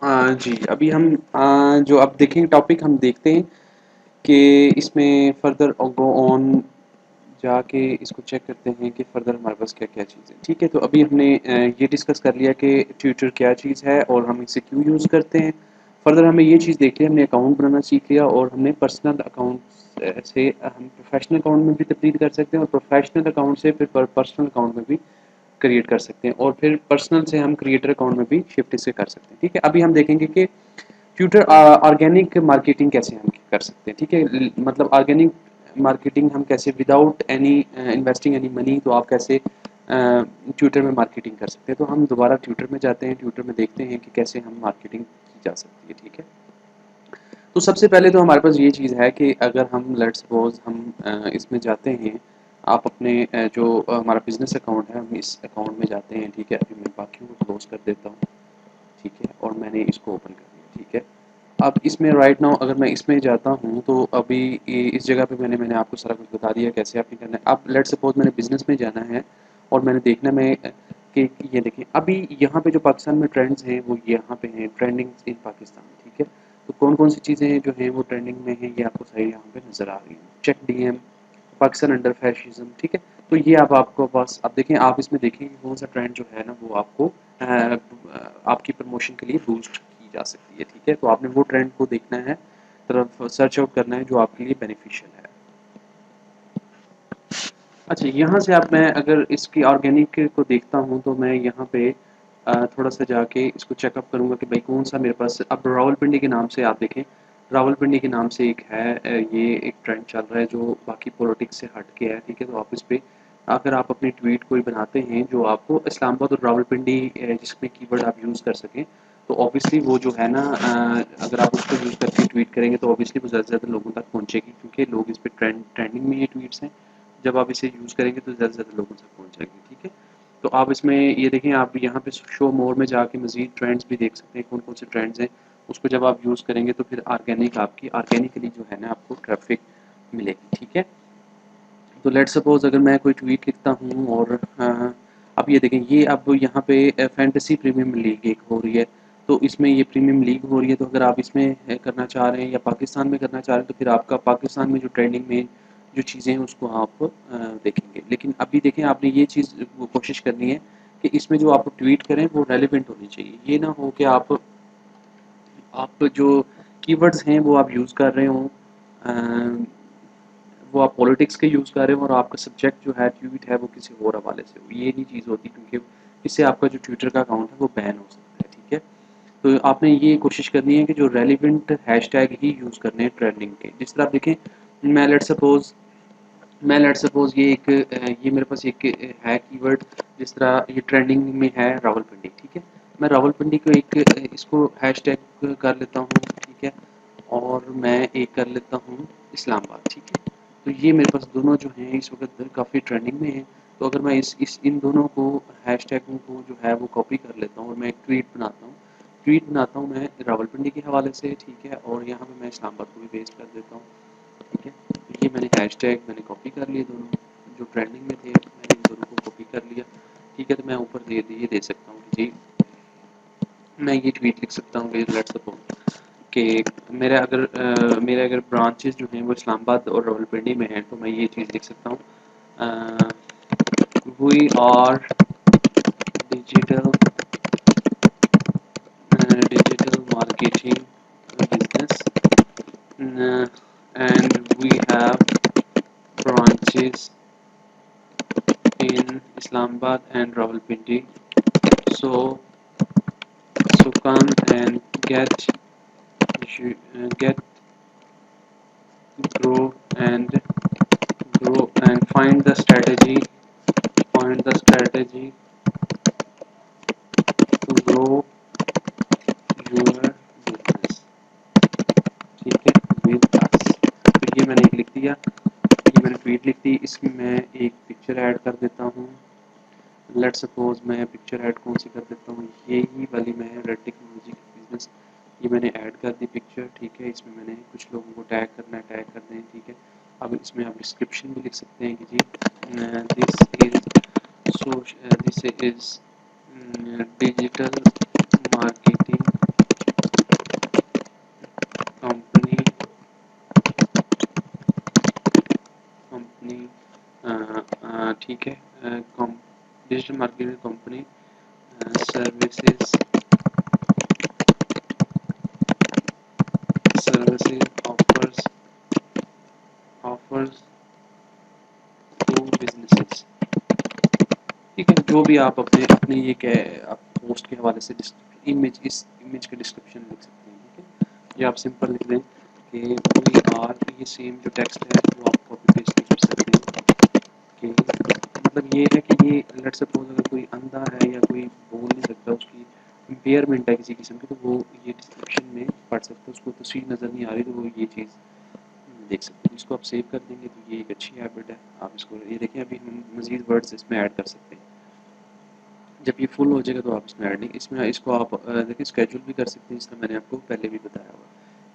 जी, अभी हम जो अब देखेंगे टॉपिक हम देखते हैं कि इसमें फ़र्दर गो ऑन जाके इसको चेक करते हैं कि फ़र्दर हमारे पास क्या-क्या चीज़ है। ठीक है, तो अभी हमने ये डिस्कस कर लिया कि ट्विटर क्या चीज़ है और हम इसे क्यों यूज़ करते हैं। फ़र्दर हमें ये चीज़ देख लिया, हमने अकाउंट बनाना सीख लिया और हमने पर्सनल अकाउंट से हम प्रोफ़ेशनल अकाउंट में भी तब्दील कर सकते हैं और प्रोफ़ेशनल अकाउंट से फिर पर्सनल अकाउंट में भी क्रिएट कर सकते हैं और फिर पर्सनल से हम क्रिएटर अकाउंट में भी शिफ्ट इसे कर सकते हैं। ठीक है, अभी हम देखेंगे कि ट्विटर ऑर्गेनिक मार्केटिंग कैसे हम कर सकते हैं। ठीक है, मतलब ऑर्गेनिक मार्केटिंग हम कैसे without any investing any money, तो आप कैसे ट्विटर में मार्केटिंग कर सकते हैं। तो हम दोबारा ट्विटर में जाते हैं, ट्विटर में देखते हैं कि कैसे हम मार्केटिंग की जा सकती है। ठीक है, तो सबसे पहले तो हमारे पास ये चीज़ है कि अगर हम लेट्स सपोज हम इसमें जाते हैं, आप अपने जो हमारा बिजनेस अकाउंट है हम इस अकाउंट में जाते हैं। ठीक है, अभी मैं बाकी को क्लोज कर देता हूँ। ठीक है, और मैंने इसको ओपन कर दिया। ठीक है, अब इसमें राइट नाउ अगर मैं इसमें जाता हूँ तो अभी इस जगह पे मैंने आपको सारा कुछ बता दिया कैसे आपने करना है। अब लेट्स सपोज मैंने बिजनेस में जाना है और मैंने देखना मैं कि ये देखें अभी यहाँ पे जो पाकिस्तान में ट्रेंड्स हैं वो यहाँ पे हैं, ट्रेंडिंग इन पाकिस्तान। ठीक है, तो कौन कौन सी चीज़ें हैं जो हैं वो ट्रेंडिंग में हैं, ये आपको सारी यहाँ पे नज़र आ रही हैं। Check DM, Pakistan under fascism. ठीक है, तो ये अब आपको बस अब देखें, आप इसमें देखें कि कौन सा ट्रेंड जो है ना वो आपको आपकी प्रमोशन के लिए बूस्ट की जा सकती है। ठीक है, तो आपने वो ट्रेंड को देखना है, तरफ सर्च आउट करना है जो आपके लिए बेनिफिशियल है। अच्छा, यहाँ से आप मैं अगर इसकी ऑर्गेनिक को देखता हूँ तो मैं यहाँ पे थोड़ा सा जाके इसको चेकअप करूँगा कि भाई कौन सा मेरे पास अब रावलपिंडी के नाम से आप देखें, रावलपिंडी के नाम से एक है ये एक ट्रेंड चल रहा है जो बाकी पॉलिटिक्स से हट के है। ठीक है, तो आप इस पे अगर आप अपनी ट्वीट कोई बनाते हैं जो आपको इस्लामाबाद और रावलपिंडी जिसमें कीवर्ड आप यूज़ कर सकें, तो ऑब्वियसली वो जो है ना अगर आप उसको यूज़ करके ट्वीट करेंगे तो ऑब्वियसली वो ज़्यादा से ज़्यादा लोगों तक पहुँचेगी क्योंकि लोग इस पे ट्रेंडिंग में ये ट्वीट्स हैं। जब आप इसे यूज़ करेंगे तो ज़्यादा से ज़्यादा लोगों तक पहुँच जाएगी। ठीक है, तो आप इसमें ये देखें, आप यहाँ पे शो मोर में जाके मज़ीद ट्रेंड्स भी देख सकते हैं कौन कौन से ट्रेंड्स हैं। उसको जब आप यूज़ करेंगे तो फिर आपकी ऑर्गेनिकली जो है ना आपको ट्रैफिक मिलेगी। ठीक है, तो लेट्स सपोज अगर मैं कोई ट्वीट लिखता हूँ और अब ये देखें, ये अब यहाँ पे फैंटेसी प्रीमियम लीग एक हो रही है, तो इसमें ये प्रीमियम लीग हो रही है। तो अगर आप इसमें करना चाह रहे हैं या पाकिस्तान में करना चाह रहे हैं तो फिर आपका पाकिस्तान में जो ट्रेंडिंग में जो चीज़ें हैं उसको आप देखेंगे। लेकिन अभी देखें, आपने ये चीज़ वो कोशिश करनी है कि इसमें जो आप ट्वीट करें वो रेलिवेंट होनी चाहिए। ये ना हो कि आप जो कीवर्ड्स हैं वो आप यूज़ कर रहे हों, वो आप पॉलिटिक्स के यूज़ कर रहे हो और आपका सब्जेक्ट जो है ट्वीट है वो किसी और हवाले से हो, ये नहीं चीज़ होती क्योंकि इससे आपका जो ट्विटर का अकाउंट है वो बैन हो सकता है। ठीक है, तो आपने ये कोशिश करनी है कि जो रेलिवेंट हैशटैग ही यूज़ करने हैं ट्रेंडिंग के। जिस तरह आप देखें, मैं लेट्स सपोज ये मेरे पास एक है कीवर्ड, जिस तरह ये ट्रेंडिंग में है रावलपिंडी। ठीक है, मैं रावलपिंडी को इसको हैशटैग कर लेता हूँ। ठीक है, और मैं एक कर लेता हूँ इस्लामाबाद। ठीक है, तो ये मेरे पास दोनों जो हैं इस वक्त काफ़ी ट्रेंडिंग में हैं। तो अगर मैं इस इन दोनों को हैशटैगों को जो है वो कॉपी कर लेता हूँ और मैं एक ट्वीट बनाता हूँ मैं रावलपिंडी के हवाले से। ठीक है, और यहाँ पे मैं इस्लामाबाद को भी पेस्ट कर देता हूँ। ठीक है, तो ये मैंने कॉपी कर लिए दोनों जो ट्रेंडिंग में थे, मैंने इन दोनों को कॉपी कर लिया। ठीक है, तो मैं ऊपर दे सकता हूँ कि जी मैं ये ट्वीट लिख सकता हूँ कि लेट्स सपोज कि मेरे अगर ब्रांचेस जो हैं वो इस्लामाबाद और रावलपिंडी में हैं तो मैं ये चीज़ लिख सकता हूँ, we are digital digital marketing business and we have branches in Islamabad and Rawalpindi. So come and get grow and find the strategy to grow your business. ठीक है, with us। तो ये मैंने एक लिख दिया, ये मैंने ट्वीट लिख दी, इसमें मैं एक पिक्चर ऐड कर देता हूँ। लेट्स सपोज मैं पिक्चर ऐड कौन सी कर देता हूँ, यही वाली मैं रेड टेक्नोलॉजी की बिजनेस, ये मैंने ऐड कर दी पिक्चर। ठीक है, इसमें मैंने कुछ लोगों को टैग करना है, टैग कर दें। ठीक है, अब इसमें आप डिस्क्रिप्शन भी लिख सकते हैं कि जी दिस इज़ डिजिटल मार्केटिंग ठीक है। Digital marketing company services services offers to businesses. ठीक है, जो भी आप अपने अपने ये क्या आप पोस्ट के हवाले से इमेज इस इमेज का डिस्क्रिप्शन लिख सकते हैं। ठीक है, या आप सिंपल लिख दें कि वी आर, ये सेम जो टेक्स्ट है वो आप कॉपी पेस्ट भी कर सकते हैं कि मतलब ये है कि ये लेट्स सपोज अगर कोई अंधा है या कोई बोल नहीं सकता, उसकी इम्पेयरमेंट है किसी किस्म की, तो वो ये डिस्क्रिप्शन में पढ़ सकता है, उसको तस्वीर नज़र नहीं आ रही तो वो ये चीज़ देख सकते हैं। इसको आप सेव कर देंगे तो ये एक अच्छी हैबिट है। आप इसको ये देखें, अभी हम मज़ीद वर्ड्स इसमें ऐड कर सकते हैं। जब ये फुल हो जाएगा तो आप इसमें ऐड नहीं, इसमें इसको आप देखिए स्केड्यूल भी कर सकते हैं, जिस तरह मैंने आपको पहले भी बताया हुआ।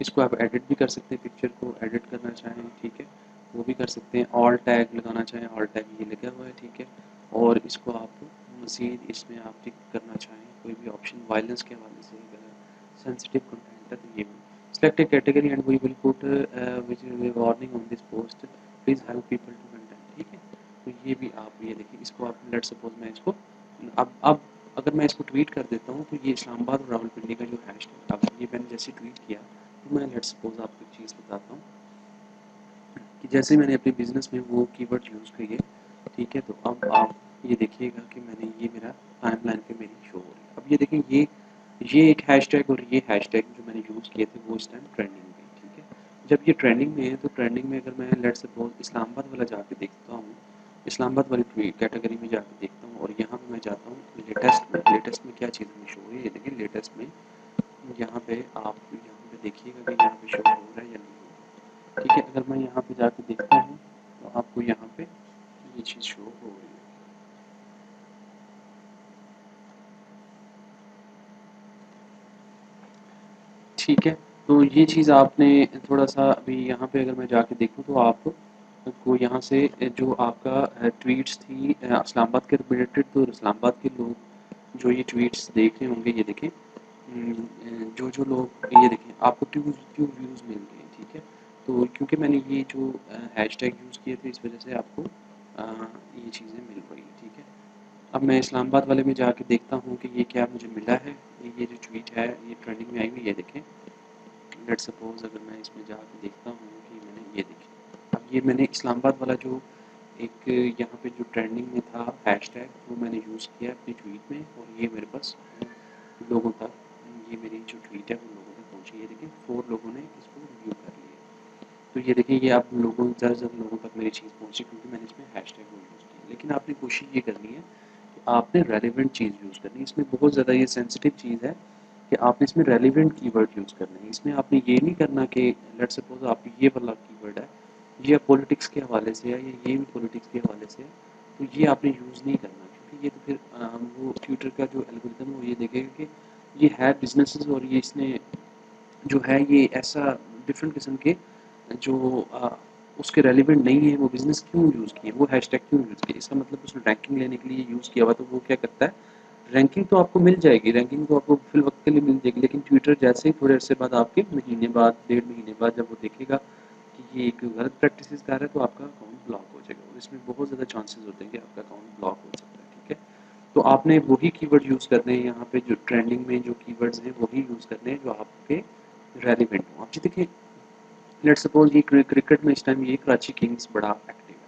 इसको आप एडिट भी कर सकते हैं, पिक्चर को एडिट करना चाहें, ठीक है, वो भी कर सकते हैं। ऑल टैग लगाना चाहें, ऑल टैग ये लगा हुआ है, ठीक है। और इसको आप मज़ीद इसमें आप टिक करना चाहें कोई भी ऑप्शन वायलेंस के हवाले से, अगर सेंसिटिव कंटेंट है तो ये भी select a category and we will put which warning on this post, please help people to content. ठीक है, तो ये भी आप ये देखिए, इसको आप लेट सपोज मैं इसको अब अगर मैं इसको ट्वीट कर देता हूँ तो ये इस्लामाबाद और रावलपिंडी का जो हैशटैग, अब ये मैंने जैसे ट्वीट किया तो मैं लेट्स सपोज आपको एक चीज़ बताता हूँ कि जैसे मैंने अपने बिजनेस में वो कीवर्ड यूज़ किए, ठीक है, तो अब आप ये देखिएगा कि मैंने ये मेरा टाइमलाइन पे मेरी शो हो रही है। अब ये देखें, ये एक हैशटैग और ये हैशटैग जो मैंने यूज़ किए थे वो इस टाइम ट्रेंडिंग में, ठीक है। जब ये ट्रेंडिंग में है तो ट्रेंडिंग में अगर मैं लेट्स सपोज इस्लामाबाद वाला जाके देखता हूँ, इस्लामाबाद वाली कैटेगरी में जाके देखता हूँ और यहाँ पे मैं जाता हूँ लेटेस्ट में क्या चीज़ हमें शो हो रही है। ये देखिए लेटेस्ट में यहाँ पे आप यहाँ पे देखिएगा कि यहाँ पे शो हो रहा है या नहीं हो रहा है। ठीक है, अगर मैं यहाँ पे जाके देखता हूँ तो आपको यहाँ पे ये चीज़ शो हो रही है। ठीक है, तो ये चीज़ आपने थोड़ा-सा अभी यहाँ पे अगर मैं जाके देखूँ तो आपको यहाँ से जो आपका ट्वीट्स थी इस्लामाबाद के रिलेटेड, तो इस्लामाबाद के लोग जो ये ट्वीट्स देख रहे होंगे, ये देखें जो लोग ये देखें आपको ट्यू व्यूज़ मिल गए, ठीक है। तो क्योंकि मैंने ये जो हैशटैग यूज़ किए थे इस वज़ह से आपको ये चीज़ें मिल रही हैं, ठीक है। अब मैं इस्लामाबाद वाले में जाके देखता हूँ कि ये क्या मुझे मिला है। ये जो ट्वीट है ये ट्रेंडिंग में आई हुई है, ये देखें। लेट्स सपोज अगर मैं इसमें जाके देखता हूँ कि मैंने ये देखी, अब ये मैंने इस्लामाबाद वाला जो एक यहाँ पे जो ट्रेंडिंग में था हैशटैग, वो मैंने यूज़ किया अपनी ट्वीट में और ये मेरे पास लोगों तक, ये मेरी जो ट्वीट है वो लोगों तक पहुँची। ये देखिए 4 लोगों ने इसको व्यू कर लिया। तो ये देखिए, ये अब ज़्यादा लोगों तक मेरी चीज़ पहुँची क्योंकि मैंने इसमें हैशटैग वो यूज़ किया। लेकिन आपने कोशिश ये करनी है कि आपने रेलेवेंट चीज़ यूज़ करनी है। इसमें बहुत ज़्यादा ये सेंसिटिव चीज़ है कि आपने इसमें रेलेवेंट कीवर्ड यूज़ करने हैं। इसमें आपने ये नहीं करना कि लेट्स सपोज आप ये वाला कीवर्ड है, ये पॉलिटिक्स के हवाले से है या ये भी पॉलिटिक्स के हवाले से है, तो ये आपने यूज़ नहीं करना क्योंकि ये तो फिर वो ट्विटर का जो एल्गोरिथम है वो ये देखेगा कि ये है बिजनेसेस और ये इसने जो है ये ऐसा डिफरेंट किस्म के जो उसके रेलिवेंट नहीं है वो बिज़नेस क्यों यूज़ किए, वो हैशटैग क्यों यूज़ किए। इसका मतलब उसने रैंकिंग लेने के लिए यूज़ किया हुआ, तो वो क्या करता है, रैंकिंग तो आपको मिल जाएगी, रैंकिंग तो आपको फिल वक्त के लिए मिल जाएगी, लेकिन ट्विटर जैसे ही थोड़े अरसे बाद आपके महीने बाद 1.5 महीने बाद जब वो देखेगा कि ये एक गलत प्रैक्टिस कर रहा है तो आपका अकाउंट ब्लॉक हो जाएगा और इसमें बहुत ज़्यादा चांसेस होते हैं कि आपका अकाउंट ब्लॉक हो सकता है। ठीक है, तो आपने वही कीवर्ड यूज़ करने हैं यहाँ पे, जो ट्रेंडिंग में जो कीवर्ड्स हैं वही यूज़ करने हैं जो आपके रेलिवेंट हो। आप जी देखिए, लेट्स सपोज ये क्रिकेट में इस टाइम ये कराची किंग्स बड़ा एक्टिव है,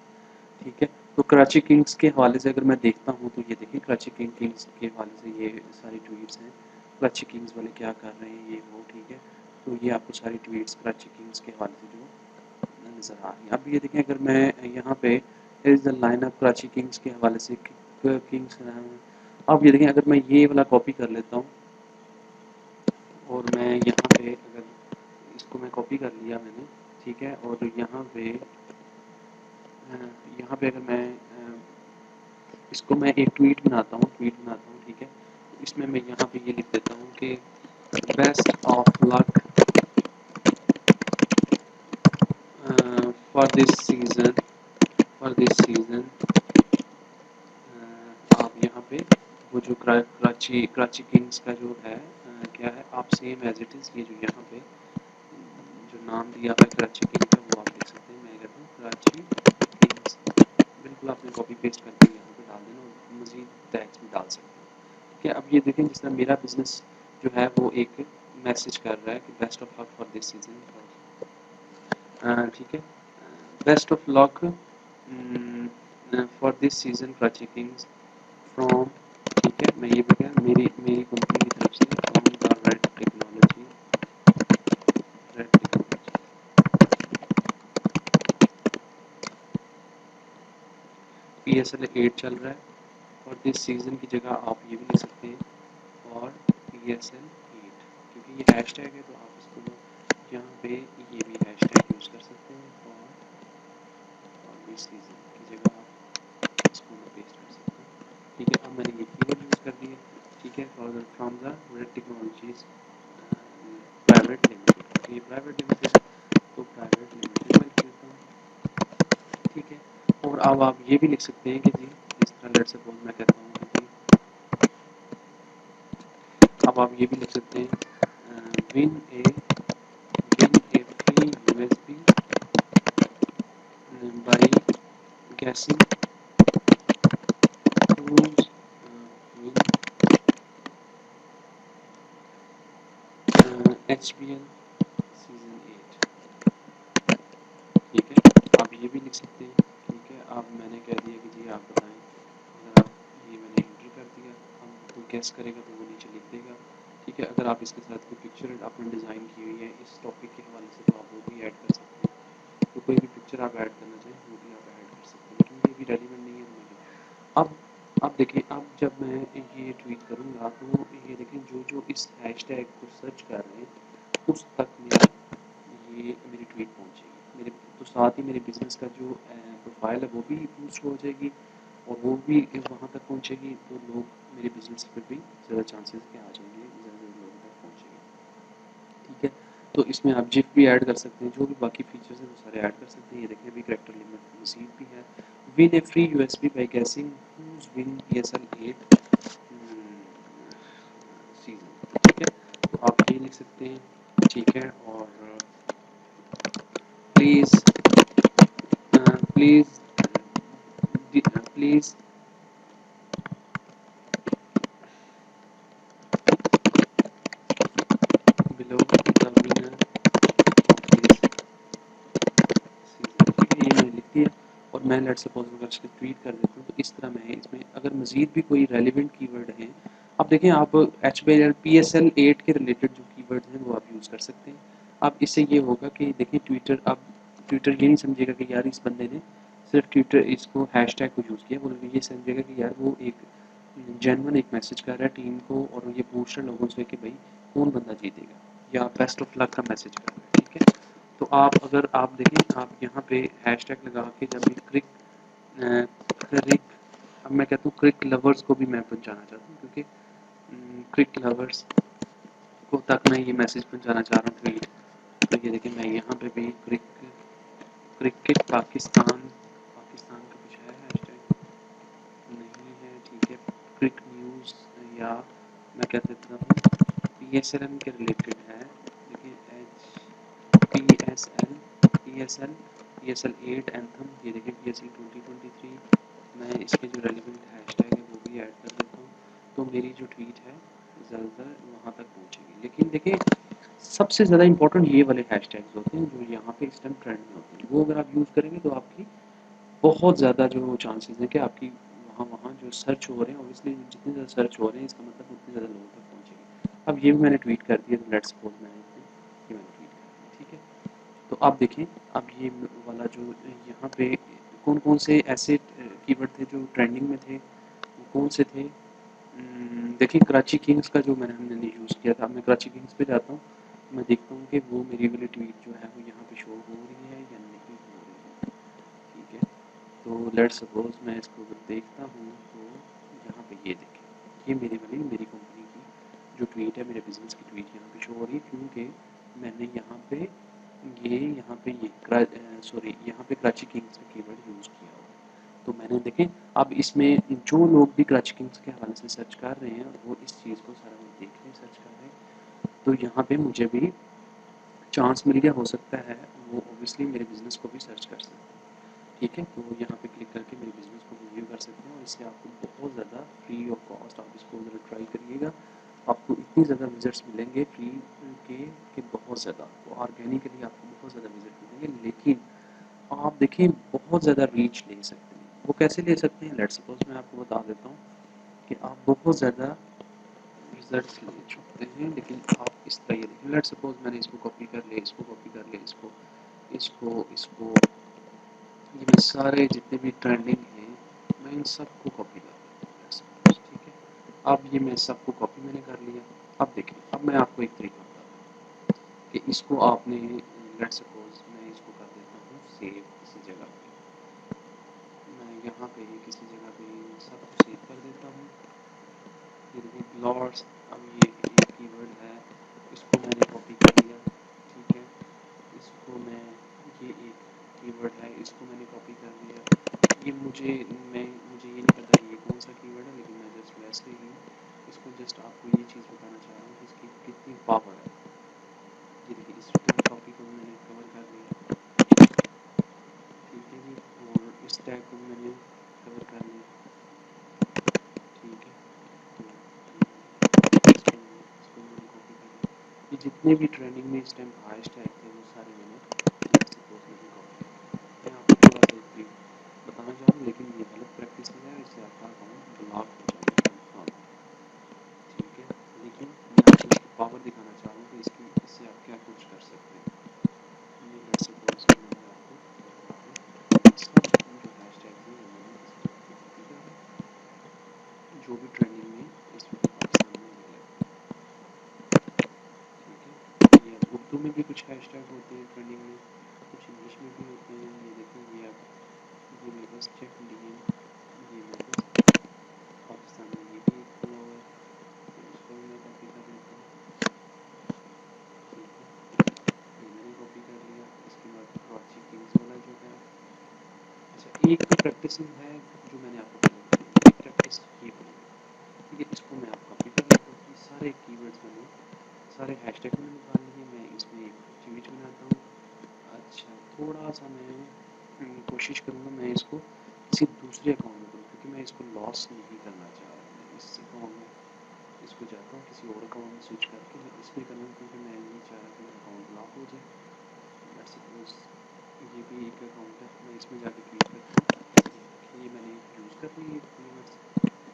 ठीक है। तो कराची किंग्स के हवाले से अगर मैं देखता हूँ तो ये देखिए कराची किंग्स के हवाले से ये सारी ट्वीट्स हैं, कराची किंग्स वाले क्या कर रहे हैं ये वो, ठीक है। तो ये आपको सारी ट्वीट्स कराची किंग्स के हवाले से जो नज़र आ रही है। अब ये देखें, अगर मैं यहाँ पे is the line up Karachi Kings के हवाले से किंग्स, अब ये देखें अगर मैं ये वाला कॉपी कर लेता हूँ और मैं यहाँ पे अगर इसको मैं कॉपी कर लिया मैंने, ठीक है, और यहाँ पे अगर मैं इसको मैं एक ट्वीट बनाता हूँ, ठीक है। तो इसमें मैं यहाँ पे ये लिख देता हूँ कि best of luck for this season, आप यहाँ पे वो जो कराची किंग्स का जो है क्या है, आप सेम एज इट इज़ ये जो यहाँ पे जो नाम दिया हुआ है कराची किंग्स का वो आप देख सकते हैं। मैं कहता हूँ कराची किंग्स बिल्कुल आपने कॉपी पेस्ट करके यहाँ पे डाल देना और मज़ीद टैग्स भी डाल सकते हैं। ठीक है, अब ये देखें जिस तरह मेरा बिज़नेस जो है वो एक मैसेज कर रहा है कि best of luck for this season. ठीक है, best of luck for this season Karachi Kings from, ठीक है, मैं ये भी क्या मेरी मेरी कंपनी की तरफ से from the red technology, red technology PSL 8 चल रहा है और दिस सीज़न की जगह आप ये भी लिख सकते हैं और PSL 8, क्योंकि ये हैशटैग है तो आप इसको यहाँ पे ये भी हैशटैग यूज़ कर सकते हैं और दिस सीज़न की जगह आप इसको पेस्ट कर सकते हैं। ठीक है, अब मैंने ये कीवर्ड यूज़ कर दिया। ठीक है, for from the red technologies private limited, ये प्राइवेट लिमिटेड तो प्राइवेट लिमिटेड में लिख देता हूँ। ठीक है, और अब आप ये भी लिख सकते हैं कि जी इस तरह लेट्स सपोज मैं कहता हूँ कि जी अब आप ये भी लिख सकते हैं win a free USB by guessing who's win HBL season 8। ठीक है, आप ये भी लिख सकते हैं। ठीक है, अब मैंने कह दिया कि जी आप बताएं, अगर आप ये मैंने एंटर कर दिया, अब कोई गेस करेगा तो वो नीचे लिख देगा। ठीक है, अगर आप इसके साथ कोई पिक्चर आपने डिज़ाइन की हुई है इस टॉपिक के हवाले से तो आप वो भी ऐड कर सकते हैं। तो कोई भी पिक्चर आप ऐड करना चाहें वो भी आप ऐड कर सकते हैं, लेकिन ये भी रेलिवेंट नहीं है हमारे। अब देखिए, अब जब मैं ये ट्वीट करूँगा तो ये देखें जो जो इस हैशटैग को सर्च कर रहे हैं उस तक मेरा ये मेरी ट्वीट पहुँचेगी मेरे, तो साथ ही मेरे बिज़नेस का जो प्रोफाइल है वो भी बूस्ट हो जाएगी और वो भी वहाँ तक पहुँचेगी, तो लोग मेरे बिज़नेस पर भी ज़्यादा चांसेस के आ जाएंगे, ज़्यादा लोगों तक पहुँचेंगे। ठीक है, तो इसमें आप जिप भी ऐड कर सकते हैं, जो भी बाकी फीचर्स हैं वो सारे ऐड कर सकते हैं। ये देखें अभी करेक्टर लिमिट मज़ीद भी है, win A free USB by guessing who's win PSL 8 season. ठीक है, तो आप ये लिख सकते हैं। ठीक है, और please please please below the winner of this season. ठीक है, ये मैंने लिख दिया और मैं लेट्स सपोज अगर इसको ट्वीट कर देता हूँ तो इस तरह मैं इसमें अगर मज़ीद भी कोई रेलिवेंट कीवर्ड हैं, अब देखें आप HBL PSL 8 के रिलेटेड जो कीवर्ड्स हैं वो आप यूज़ कर सकते हैं। अब इससे ये होगा कि देखिए ट्विटर, अब ट्विटर ये नहीं समझेगा कि यार इस बंदे ने सिर्फ ट्विटर इसको हैशटैग को यूज़ किया, वो ये समझेगा कि यार वो एक जेन्युइन एक मैसेज कर रहा है टीम को और ये पूछ रहा है लोगों से कि भाई कौन बंदा जीतेगा, या बेस्ट ऑफ लक का मैसेज कर रहा है। ठीक है, तो आप अगर आप देखें आप यहाँ पे हैशटैग लगा के जब भी क्रिक, अब मैं कहता हूँ क्रिक लवर्स को भी मैं पहुँचाना चाहता हूँ, क्योंकि क्रिक लवर्स को तक मैं ये मैसेज पहुँचाना चाह रहा हूँ ट्वीट। तो ये देखिए मैं यहाँ पे भी क्रिकेट पाकिस्तान, पाकिस्तान का कुछ है हैशटैग नहीं है। ठीक है, क्रिक न्यूज़, या मैं कह देता हूँ PSLM के रिलेटेड है। देखिए PSL 8 एंथम, ये देखिए PSL 2023, मैं इसके जो रेलिवेंट हैशटैग है वो भी ऐड कर देता हूँ, तो मेरी जो ट्वीट है ज़्यादातर वहाँ तक पहुँचेगी। लेकिन देखिए सबसे ज़्यादा इंपॉर्टेंट ये वाले हैशटैग्स होते हैं जो यहाँ पे इस टाइम ट्रेंड में होते हैं, वो अगर आप यूज़ करेंगे तो आपकी बहुत ज़्यादा जो चांसेस हैं कि आपकी वहाँ वहाँ जो सर्च हो रहे हैं, ऑब्वियसली जितने ज़्यादा सर्च हो रहे हैं इसका मतलब उतने ज़्यादा लोगों तक पहुँचेगी। अब ये भी मैंने ट्वीट कर दिया, तो लेट्स सपोज मैंने ये मैंने ट्वीट कर दिया। ठीक है, तो आप देखें अब ये वाला जो यहाँ पे कौन कौन से ऐसे कीवर्ड थे जो ट्रेंडिंग में थे, वो कौन से थे। देखिए कराची किंग्स का जो हमने यूज़ किया था, मैं कराची किंग्स पे जाता हूँ, मैं देखता हूँ कि वो मेरी वाली ट्वीट जो है वो यहाँ पे शो हो रही है या नहीं हो रही है। ठीक है, तो लेट्स सपोज मैं इसको अगर देखता हूँ तो यहाँ पे ये देखें, ये मेरी वाली मेरी कंपनी की जो ट्वीट है, मेरे बिज़नेस की ट्वीट यहाँ पे शो हो रही है, क्योंकि मैंने यहाँ पे सॉरी यहाँ पे कराची किंग्स का कीवर्ड यूज़ किया हुआ है। तो मैंने देखें अब इसमें जो लोग भी कराची किंग्स के हवाले से सर्च कर रहे हैं और वो इस चीज़ को सारा वो देख रहे हैं, सर्च कर रहे हैं, तो यहाँ पे मुझे भी चांस मिल गया, हो सकता है वो ऑब्वियसली मेरे बिज़नेस को भी सर्च कर सकते हैं। ठीक है, तो यहाँ पे क्लिक करके मेरे बिज़नेस को रिव्यू कर सकते हैं और इससे आपको बहुत ज़्यादा फ्री ऑफ कॉस्ट आप इसको ज़रा ट्राई करिएगा। आपको इतनी ज़्यादा विज़िट्स मिलेंगे फ्री के कि बहुत ज़्यादा आपको ऑर्गेनिकली आपको बहुत ज़्यादा विज़िट मिलेंगे, लेकिन आप देखें बहुत ज़्यादा रीच ले सकते हैं। वो कैसे ले सकते हैं? लेट्स सपोज़ मैं आपको बता देता हूँ कि आप बहुत ज़्यादा रिजल्ट्स ले सकते हैं, लेकिन आप इस तरह ये देखें, लेट्स सपोज़ मैंने इसको कॉपी कर लिया, इसको कॉपी कर लिया, इसको इसको इसको ये मैं सारे जितने भी ट्रेंडिंग हैं मैं इन सबको कॉपी कर लेता हूँ, ठीक है। अब ये मैं सबको कॉपी मैंने कर लिया। अब देखें, अब मैं आपको एक तरीका बताता हूँ कि इसको आपने लेट्स सपोज मैं इसको कर देता हूँ सेव किसी जगह पे। मैं यहाँ पे किसी जगह पे इन सबको सेव कर देता हूँ। ये देखिए ब्लॉट्स, अब ये एक कीवर्ड है, इसको मैंने कॉपी कर लिया, ठीक है। इसको मैं ये एक कीवर्ड है, इसको मैंने कॉपी कर लिया। ये मुझे ये नहीं पता ये कौन सा कीवर्ड है, लेकिन मैं जस्ट वैसे ही इसको जस्ट आपको ये चीज़ बताना चाह रहा हूँ कि इसकी कितनी पावर है। ये देखिए इस टॉपिक को मैंने कवर कर लिया, ठीक है जी, और इस टैग को मैंने कवर कर लिया, ठीक है। तो इसको मैंने कॉपी कर लिया। ये जितने भी ट्रेंडिंग में इस टाइम हाईएस्ट टैग थे वो सारे मैंने सपोज नहीं कॉपी किए। मैं आपको थोड़ा सा एक बताना चाह रहा हूँ, लेकिन ये गलत प्रैक्टिस है, इससे आपका अकाउंट ब्लॉक हो जाएगा कंफर्म, ठीक है। लेकिन मैं आपको इसकी पावर दिखाना चाह रहा हूँ कि इससे आप क्या कुछ कर सकते हैं। ये लेट्स सपोज मैंने आपको सब जो हैशटैग हैं वो मैंने इस जगह पे कॉपी कर दिया, जो भी ट्रेंडिंग में इस वक्त पाकिस्तान में है, ठीक है। ये अब उर्दू में भी कुछ हैशटैग होते हैं ट्रेंडिंग में, कुछ इंग्लिश में भी होते हैं। ये देखें, ये अब ये मेरे पास चेक इंडियन, ये मेरे पास पाकिस्तान में ये भी एक खुला हुआ है, तो इसको भी मैं कॉपी कर लेता हूँ, ठीक है। ये मैंने कॉपी कर लिया। इसके बाद कराची किंग्स वाला जो है, अच्छा एक तो प्रैक्टिसिंग है जो मैंने आपको पहले बताई, एक प्रैक्टिस ये बनी, ठीक है। इसको मैं आप कॉपी कर लेता हूँ। सारे कीवर्ड्स मैंने सारे हैशटैग मैंने निकाल लिए। मैं इसमें एक इमेज बनाता हूँ। अच्छा थोड़ा सा मैं कोशिश करूँगा मैं इसको किसी दूसरे अकाउंट में करूँ, क्योंकि मैं इसको लॉस नहीं करना चाह रहा। मैं इस अकाउंट में इसको जाता हूँ किसी और अकाउंट में स्विच करके मैं इसमें करूँगा, क्योंकि मैं नहीं चाह रहा कि मेरा अकाउंट ब्लॉक हो जाए। लेट्स सपोज ये भी एक अकाउंट है, मैं इसमें जाके ट्वीट करता हूँ। ये मैंने यूज़ कर लिए कीवर्ड्स,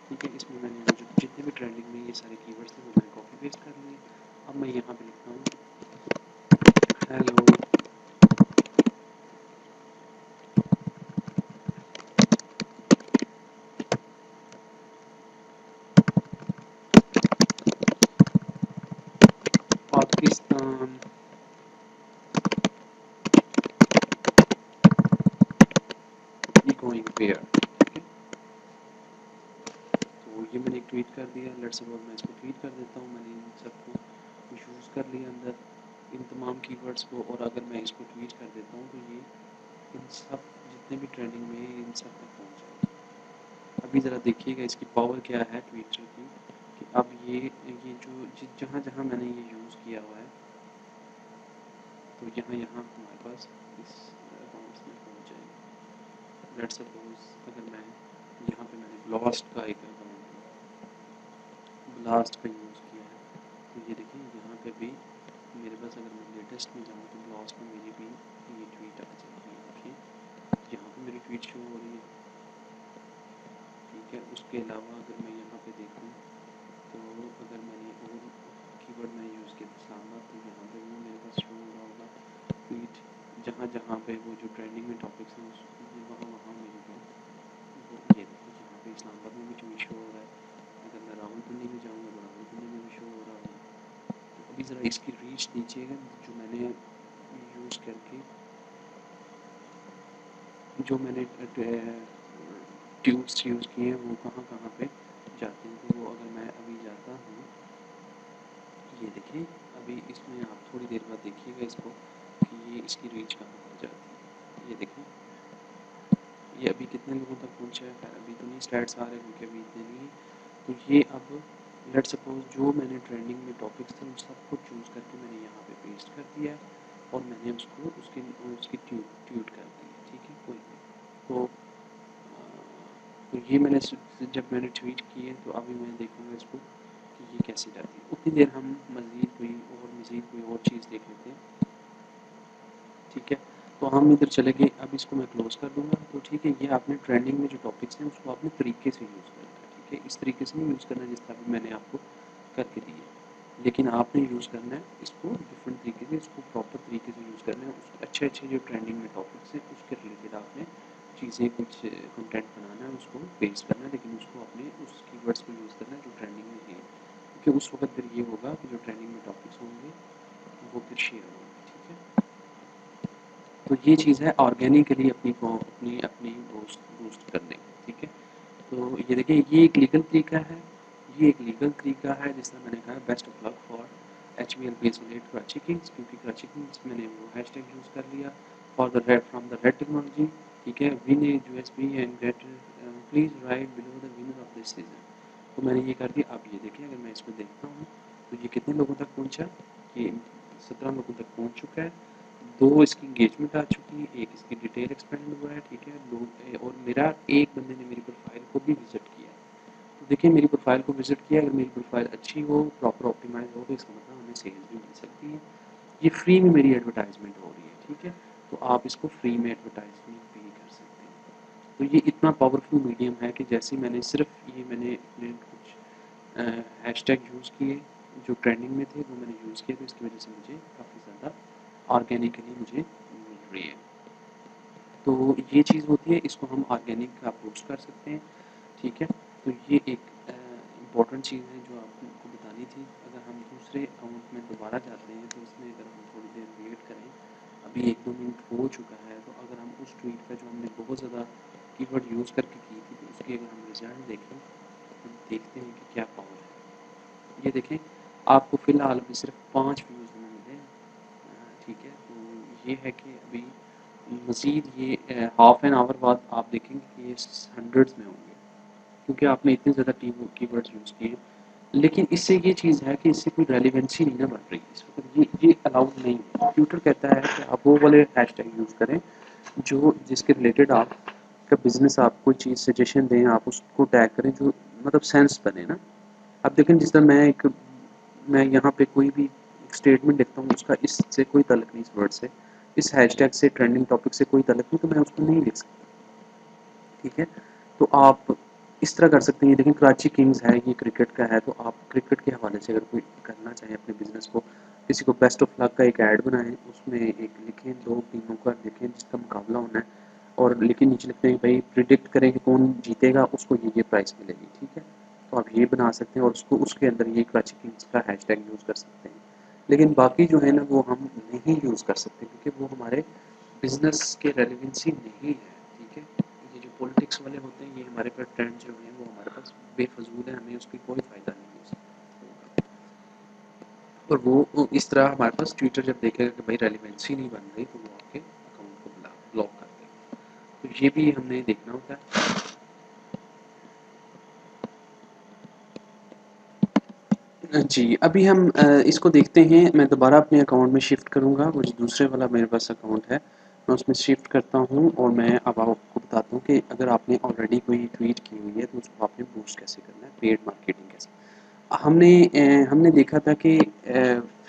ठीक है। इसमें मैंने वो जो जितने भी ट्रेंडिंग में ये सारे कीवर्ड्स थे वो मैंने कॉपी पेस्ट कर लिए। अब मैं यहाँ पे लिखता हूँ हेलो पाकिस्तान गोइंग वेयर, ठीक है। तो ये मैंने एक ट्वीट कर दिया। लेट्स सपोज मैं इसको ट्वीट कर देता हूँ। मैंने इन सबको यूज़ कर लिया अंदर, इन तमाम कीवर्ड्स को, और अगर मैं इसको ट्वीट कर देता हूँ तो ये इन सब जितने भी ट्रेंडिंग में है इन सब तक पहुँच जाएगा। अभी ज़रा देखिएगा इसकी पावर क्या है ट्वीटर की, कि अब ये जो जहाँ जहाँ मैंने ये यूज़ किया हुआ है, तो यहाँ यहाँ हमारे पास इस अकाउंट्स में पहुँच जाएंगे। लेट्स सपोज अगर मैं यहाँ पे मैंने ब्लास्ट का एक अकाउंट ब्लास्ट का यूज़ किया है, तो ये देखिए यहाँ पे भी मेरे पास अगर मैं लेटेस्ट में जाऊँ तो ब्लास्ट में मेरी भी ये ट्वीट आ जाएगी। ये देखिए यहाँ पे मेरी ट्वीट शो हो रही है, ठीक है। उसके अलावा अगर मैं यहाँ पे देखूँ तो अगर मैंने और कीवर्ड में यूज़ किया इस्लामाबाद, तो यहाँ पे भी मेरे पास शो हो रहा होगा ट्वीट। जहाँ जहाँ पे वो जो ट्रेंडिंग में टॉपिक्स हैं वहाँ वहाँ मेरे को वो ये देखिए यहाँ पे इस्लामाबाद में भी ट्वीट शो हो रहा है। अगर मैं रावलपिंडी में जाऊँगा तो रावलपिंडी में भी शो हो रहा होगा। तो अभी ज़रा इसकी रीच दीजिएगा, जो मैंने यूज़ करके जो मैंने ट्यूब्स यूज़ किए हैं वो कहाँ कहाँ पे जाते हैं। तो वो अगर मैं अभी जाता हूँ, ये देखें अभी इसमें आप थोड़ी देर बाद देखिएगा इसको कि ये इसकी रीच कहाँ तक जाती है। ये देखें ये अभी कितने लोगों तक पहुँचा है। खैर अभी तो नहीं स्टैट्स आ रहे क्योंकि अभी इतने नहीं है। तो ये अब लेट्स सपोज जो मैंने ट्रेंडिंग में टॉपिक्स थे उन सबको चूज़ करके मैंने यहाँ पे पेस्ट कर दिया है, और मैंने उसको उसकी उसकी ट्यूट कर दी है, ठीक है। कोई नहीं, तो ये मैंने जब मैंने ट्वीट किए तो अभी मैं देखूँगा इसको कि ये कैसे जाती है। उतनी देर हम मज़ीद कोई और चीज़ देख लेते हैं, ठीक है। तो हम इधर चले गए, अब इसको मैं क्लोज़ कर दूँगा। तो ठीक है, ये आपने ट्रेंडिंग में जो टॉपिक्स हैं उसको आपने तरीके से यूज़ करना है, ठीक है। इस तरीके से नहीं यूज़ करना जिस तरह मैंने आपको करके दी है, लेकिन आपने यूज़ करना है इसको डिफरेंट तरीके से, इसको प्रॉपर तरीके से यूज़ करना है। अच्छे जो ट्रेंडिंग में टॉपिक्स हैं उसके रिलेटेड आपने चीज़ें कुछ कंटेंट बनाना है, उसको पेस्ट करना है, लेकिन उसको आपने उस कीवर्ड्स में यूज़ करना है जो ट्रेंडिंग में है, क्योंकि उस वक्त फिर ये होगा कि जो ट्रेंडिंग में टॉपिक्स होंगे वो फिर शेयर होंगे, ठीक है। तो ये चीज़ है ऑर्गेनिकली अपनी बूस्ट करने की, ठीक है। तो ये देखिए, ये एक लीगल तरीका है, ये एक लीगल तरीका है जिसमें मैंने कहा best of luck for HBL base relate Karachi Kings, क्योंकि कराची किंग्स मैंने वो हैशटैग यूज़ कर लिया for the red from the red technology, ठीक है। Win A USB and gate please right below the winner of this season. तो मैंने ये कर दिया। अब ये देखिए, अगर मैं इसको देखता हूँ तो ये कितने लोगों तक पहुँचा, ये 17 लोगों तक पहुँच चुका है। 2 इसकी एंगेजमेंट आ चुकी है, 1 इसकी डिटेल एक्सपेंड हुआ है, ठीक है। लोग और मेरा एक बंदे ने मेरी प्रोफाइल को भी विजिट किया। तो देखिए, मेरी प्रोफाइल को विजिट किया, अगर मेरी प्रोफाइल अच्छी हो, प्रॉपर ऑप्टिमाइज हो, तो इसका मतलब हमें सेल्स भी मिल सकती है। ये फ्री में मेरी एडवर्टाइजमेंट हो रही है, ठीक है। तो आप इसको फ्री में एडवर्टाइजमेंट भी कर सकते हैं। तो ये इतना पावरफुल मीडियम है कि जैसे मैंने अपने कुछ हैशटैग यूज़ किए जो ट्रेंडिंग में थे, वो मैंने यूज़ किए, तो इसकी वजह से मुझे काफ़ी ज़्यादा ऑर्गेनिकली मुझे मिल रही है। तो ये चीज़ होती है, इसको हम ऑर्गेनिक का बूस्ट कर सकते हैं, ठीक है। तो ये एक इम्पॉर्टेंट चीज़ है जो आपको बतानी थी। अगर हम दूसरे अकाउंट में दोबारा जाते हैं तो इसमें अगर हम थोड़ी देर वेट करें, अभी 1-2 मिनट हो चुका है, तो अगर हम उस ट्वीट का जो हमने बहुत ज़्यादा कीवर्ड यूज़ करके की थी, तो उसके अगर हम रिजल्ट देखें तो देखते हैं कि क्या पावर है। ये देखें, आपको फ़िलहाल अभी सिर्फ 5 व्यूज़ हमें मिले हैं, ठीक है। तो ये है कि अभी मज़ीद ये हाफ एन आवर बाद आप देखेंगे कि ये हंड्रेड्स में होंगे, क्योंकि आपने इतने ज़्यादा कीवर्ड्स यूज़ किए हैं। लेकिन इससे ये चीज़ है कि इससे कोई रेलिवेंसी नहीं ना बढ़ रही है इस वक्त, ये अलाउड नहीं है। ट्विटर कहता है कि आप वो वाले हैशटैग यूज़ करें जो जिसके रिलेटेड आपका बिजनेस, आप कोई चीज़ सजेशन दें, आप उसको टैग करें जो मतलब सेंस बने ना। अब देखें, जिस तरह मैं यहाँ पे कोई भी स्टेटमेंट लिखता हूँ, उसका इससे कोई ताल्लुक नहीं, इस वर्ड से, इस हैशटैग से, ट्रेंडिंग टॉपिक से कोई ताल्लुक नहीं, तो मैं उसको नहीं लिख सकता, ठीक है। तो आप इस तरह कर सकते हैं। लेकिन कराची किंग्स है, ये क्रिकेट का है, तो आप क्रिकेट के हवाले से अगर कोई करना चाहें अपने बिजनेस को, किसी को बेस्ट ऑफ लक का एक ऐड बनाएं, उसमें एक लिखें, 2 टीमों का लिखें जिसका मुकाबला होना है, और लेकिन नीचे लिखते हैं भाई प्रिडिक्ट करें कि कौन जीतेगा, उसको ये प्राइस मिलेगी, ठीक है। तो आप ये बना सकते हैं और उसको उसके अंदर ये कराची किंग्स का हैशटैग यूज़ कर सकते हैं। लेकिन बाकी जो है ना, वो हम नहीं यूज़ कर सकते, क्योंकि वो हमारे बिजनेस के रेलिवेंसी नहीं है, ठीक है। ये जो पॉलिटिक्स वाले होते हैं, ये हमारे पास ट्रेंड जो है वो हमारे पास बेफजूल है, हमें उसकी कोई फ़ायदा नहीं है और वो इस तरह हमारे पास ट्विटर जब देखेगा कि भाई रेलिवेंसी नहीं बन रही, तो वो आपके अकाउंट को ब्लॉक कर देगा। तो ये भी हमने देखना होता है। जी, अभी हम इसको देखते हैं। मैं दोबारा अपने अकाउंट में शिफ्ट करूँगा, वो जो दूसरे वाला मेरे पास अकाउंट है, मैं उसमें शिफ्ट करता हूँ और मैं अब आपको बताता हूँ कि अगर आपने ऑलरेडी कोई ट्वीट की हुई है, तो उसको आपने बूस्ट कैसे करना है, पेड मार्केटिंग कैसे। हमने देखा था कि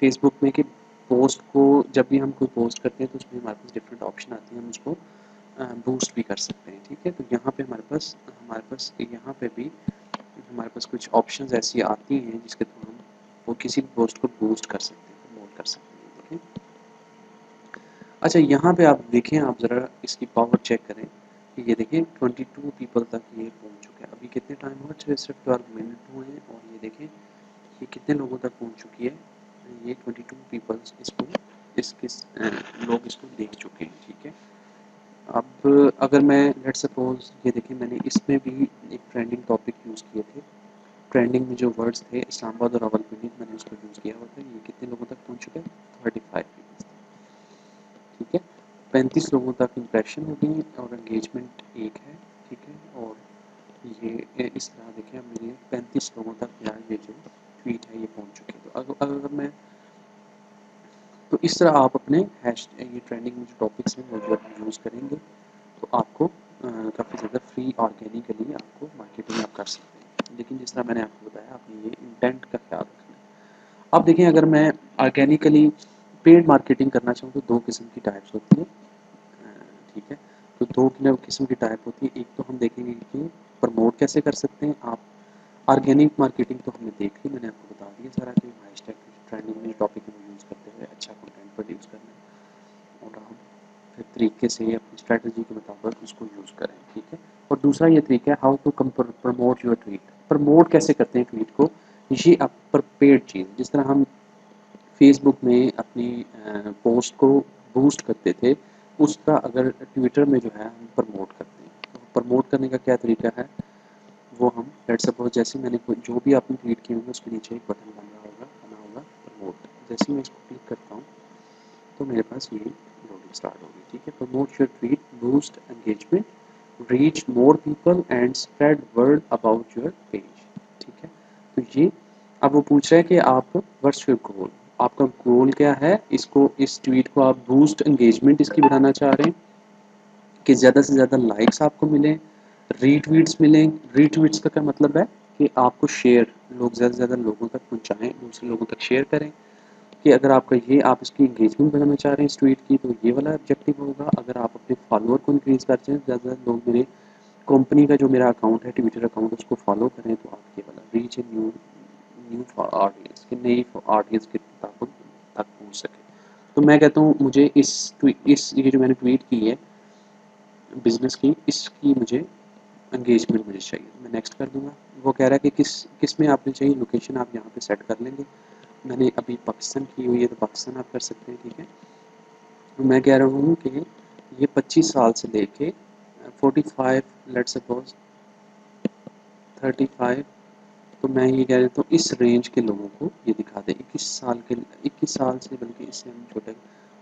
फ़ेसबुक में कि पोस्ट को जब भी हम कोई पोस्ट करते हैं, तो उसमें हमारे पास डिफरेंट ऑप्शन आती हैं, हम उसको बूस्ट भी कर सकते हैं, ठीक है। तो यहाँ पे हमारे पास यहाँ पे भी हमारे पास कुछ ऑप्शंस ऐसी आती हैं जिसके थ्रू हम वो किसी भी पोस्ट को बूस्ट कर सकते हैं, प्रमोट कर सकते हैं, देखें। अच्छा, यहाँ पे आप देखें, आप ज़रा इसकी पावर चेक करें कि ये देखें 22 पीपल तक ये पहुँच चुका है। अभी कितने टाइम हुआ, सिर्फ 12 मिनट हुए हैं, और ये देखें ये कितने लोगों तक पहुँच चुकी है। ये 22 पीपल्स इसको लोग इसको देख चुके हैं, ठीक है। अब अगर मैं लेट्स सपोज, ये देखिए मैंने इसमें भी एक ट्रेंडिंग टॉपिक यूज़ किए थे। ट्रेंडिंग में जो वर्ड्स थे इस्लामाबाद और रावलपिंडी, मैंने उसको यूज़ किया हुआ था। ये कितने लोगों तक पहुँच चुका है, 35 पीपल्स तक, ठीक है। 35 लोगों तक इम्प्रेशन हो गई और एंगेजमेंट 1 है, ठीक है। और ये इस तरह देखें, अब मेरे 35 लोगों तक यार ये जो ट्वीट है ये पहुँच चुकी है। तो अगर मैं, तो इस तरह आप अपने हैश ये ट्रेंडिंग में जो टॉपिक्स हैं वो जो यूज़ करेंगे, तो आपको काफ़ी ज़्यादा फ्री ऑर्गेनिकली आपको मार्केटिंग आप कर सकते हैं। लेकिन जिस तरह मैंने आपको बताया, आपने ये इंटेंट का ख्याल रखना है। अब देखिए, अगर मैं ऑर्गेनिकली पेड मार्केटिंग करना चाहूँ तो 2 किस्म की टाइप्स होती है। ठीक है, तो 2 किस्म की टाइप होती है। एक तो हम देखेंगे कि प्रमोट कैसे कर सकते हैं आप। ऑर्गेनिक मार्केटिंग तो हमने देख ली, मैंने आपको बता दिया सारा कि हैशटैग ट्रेंडिंग में टॉपिक को यूज़ करते हुए अच्छा कंटेंट प्रोड्यूस करना है और हम फिर तरीके से अपनी स्ट्रेटजी के मुताबिक उसको यूज़ करें। ठीक है, और दूसरा ये तरीका है how to promote your tweet. Promote कैसे करते हैं ट्वीट को, ये आप पर पेड चीज़, जिस तरह हम फेसबुक में अपनी पोस्ट को बूस्ट करते थे, उसका अगर ट्विटर में जो है हम प्रमोट करते हैं। तो प्रमोट करने का क्या तरीका है, वो हम लेट्स सपोज जैसे मैंने जो भी आपने ट्वीट किए होंगे उसके नीचे एक बटन बना होगा प्रमोट। जैसे ही मैं इसको क्लिक करता हूँ तो मेरे पास ये लोडिंग स्टार्ट होगी। ठीक है, promote your tweet, boost engagement, reach more people and spread word about your page. ठीक है, तो ये अब वो पूछ रहा है कि आप व्हाट्स योर गोल, आपका गोल क्या है। इसको इस ट्वीट को आप बूस्ट एंगेजमेंट इसकी बढ़ाना चाह रहे हैं कि ज़्यादा से ज़्यादा लाइक्स आपको मिलें, रीट्वीट्स मिलें। रीट्वीट्स का क्या मतलब है कि आपको शेयर, लोग ज़्यादा से ज़्यादा लोगों तक पहुँचाएँ, दूसरे लोगों तक शेयर करें। कि अगर आपका ये आप इसकी एंगेजमेंट बढ़ाना चाह रहे हैं इस ट्वीट की, तो ये वाला ऑब्जेक्टिव होगा। अगर आप अपने फॉलोअर को इंक्रीज़ करते हैं, ज़्यादा लोग मेरे कंपनी का जो मेरा अकाउंट है ट्विटर अकाउंट, उसको फॉलो करें, तो आप ये वाला reach a new new audience कि नई ऑडियंस के तक पहुँच सके। तो मैं कहता हूँ मुझे इस ये जो मैंने ट्वीट की है बिज़नेस की, इसकी मुझे एंगेजमेंट मुझे चाहिए। मैं नेक्स्ट कर दूँगा। वो कह रहा है कि किस में आपने चाहिए, लोकेशन आप यहाँ पे सेट कर लेंगे। मैंने अभी पाकिस्तान की हुई है तो पाकिस्तान आप कर सकते हैं। ठीक है, तो मैं कह रहा हूँ कि ये 25 साल से लेके 45 लेट्स सपोज 35, तो मैं ये कह देता हूँ इस रेंज के लोगों को ये दिखा दें। 21 साल से, बल्कि इससे हम छोटे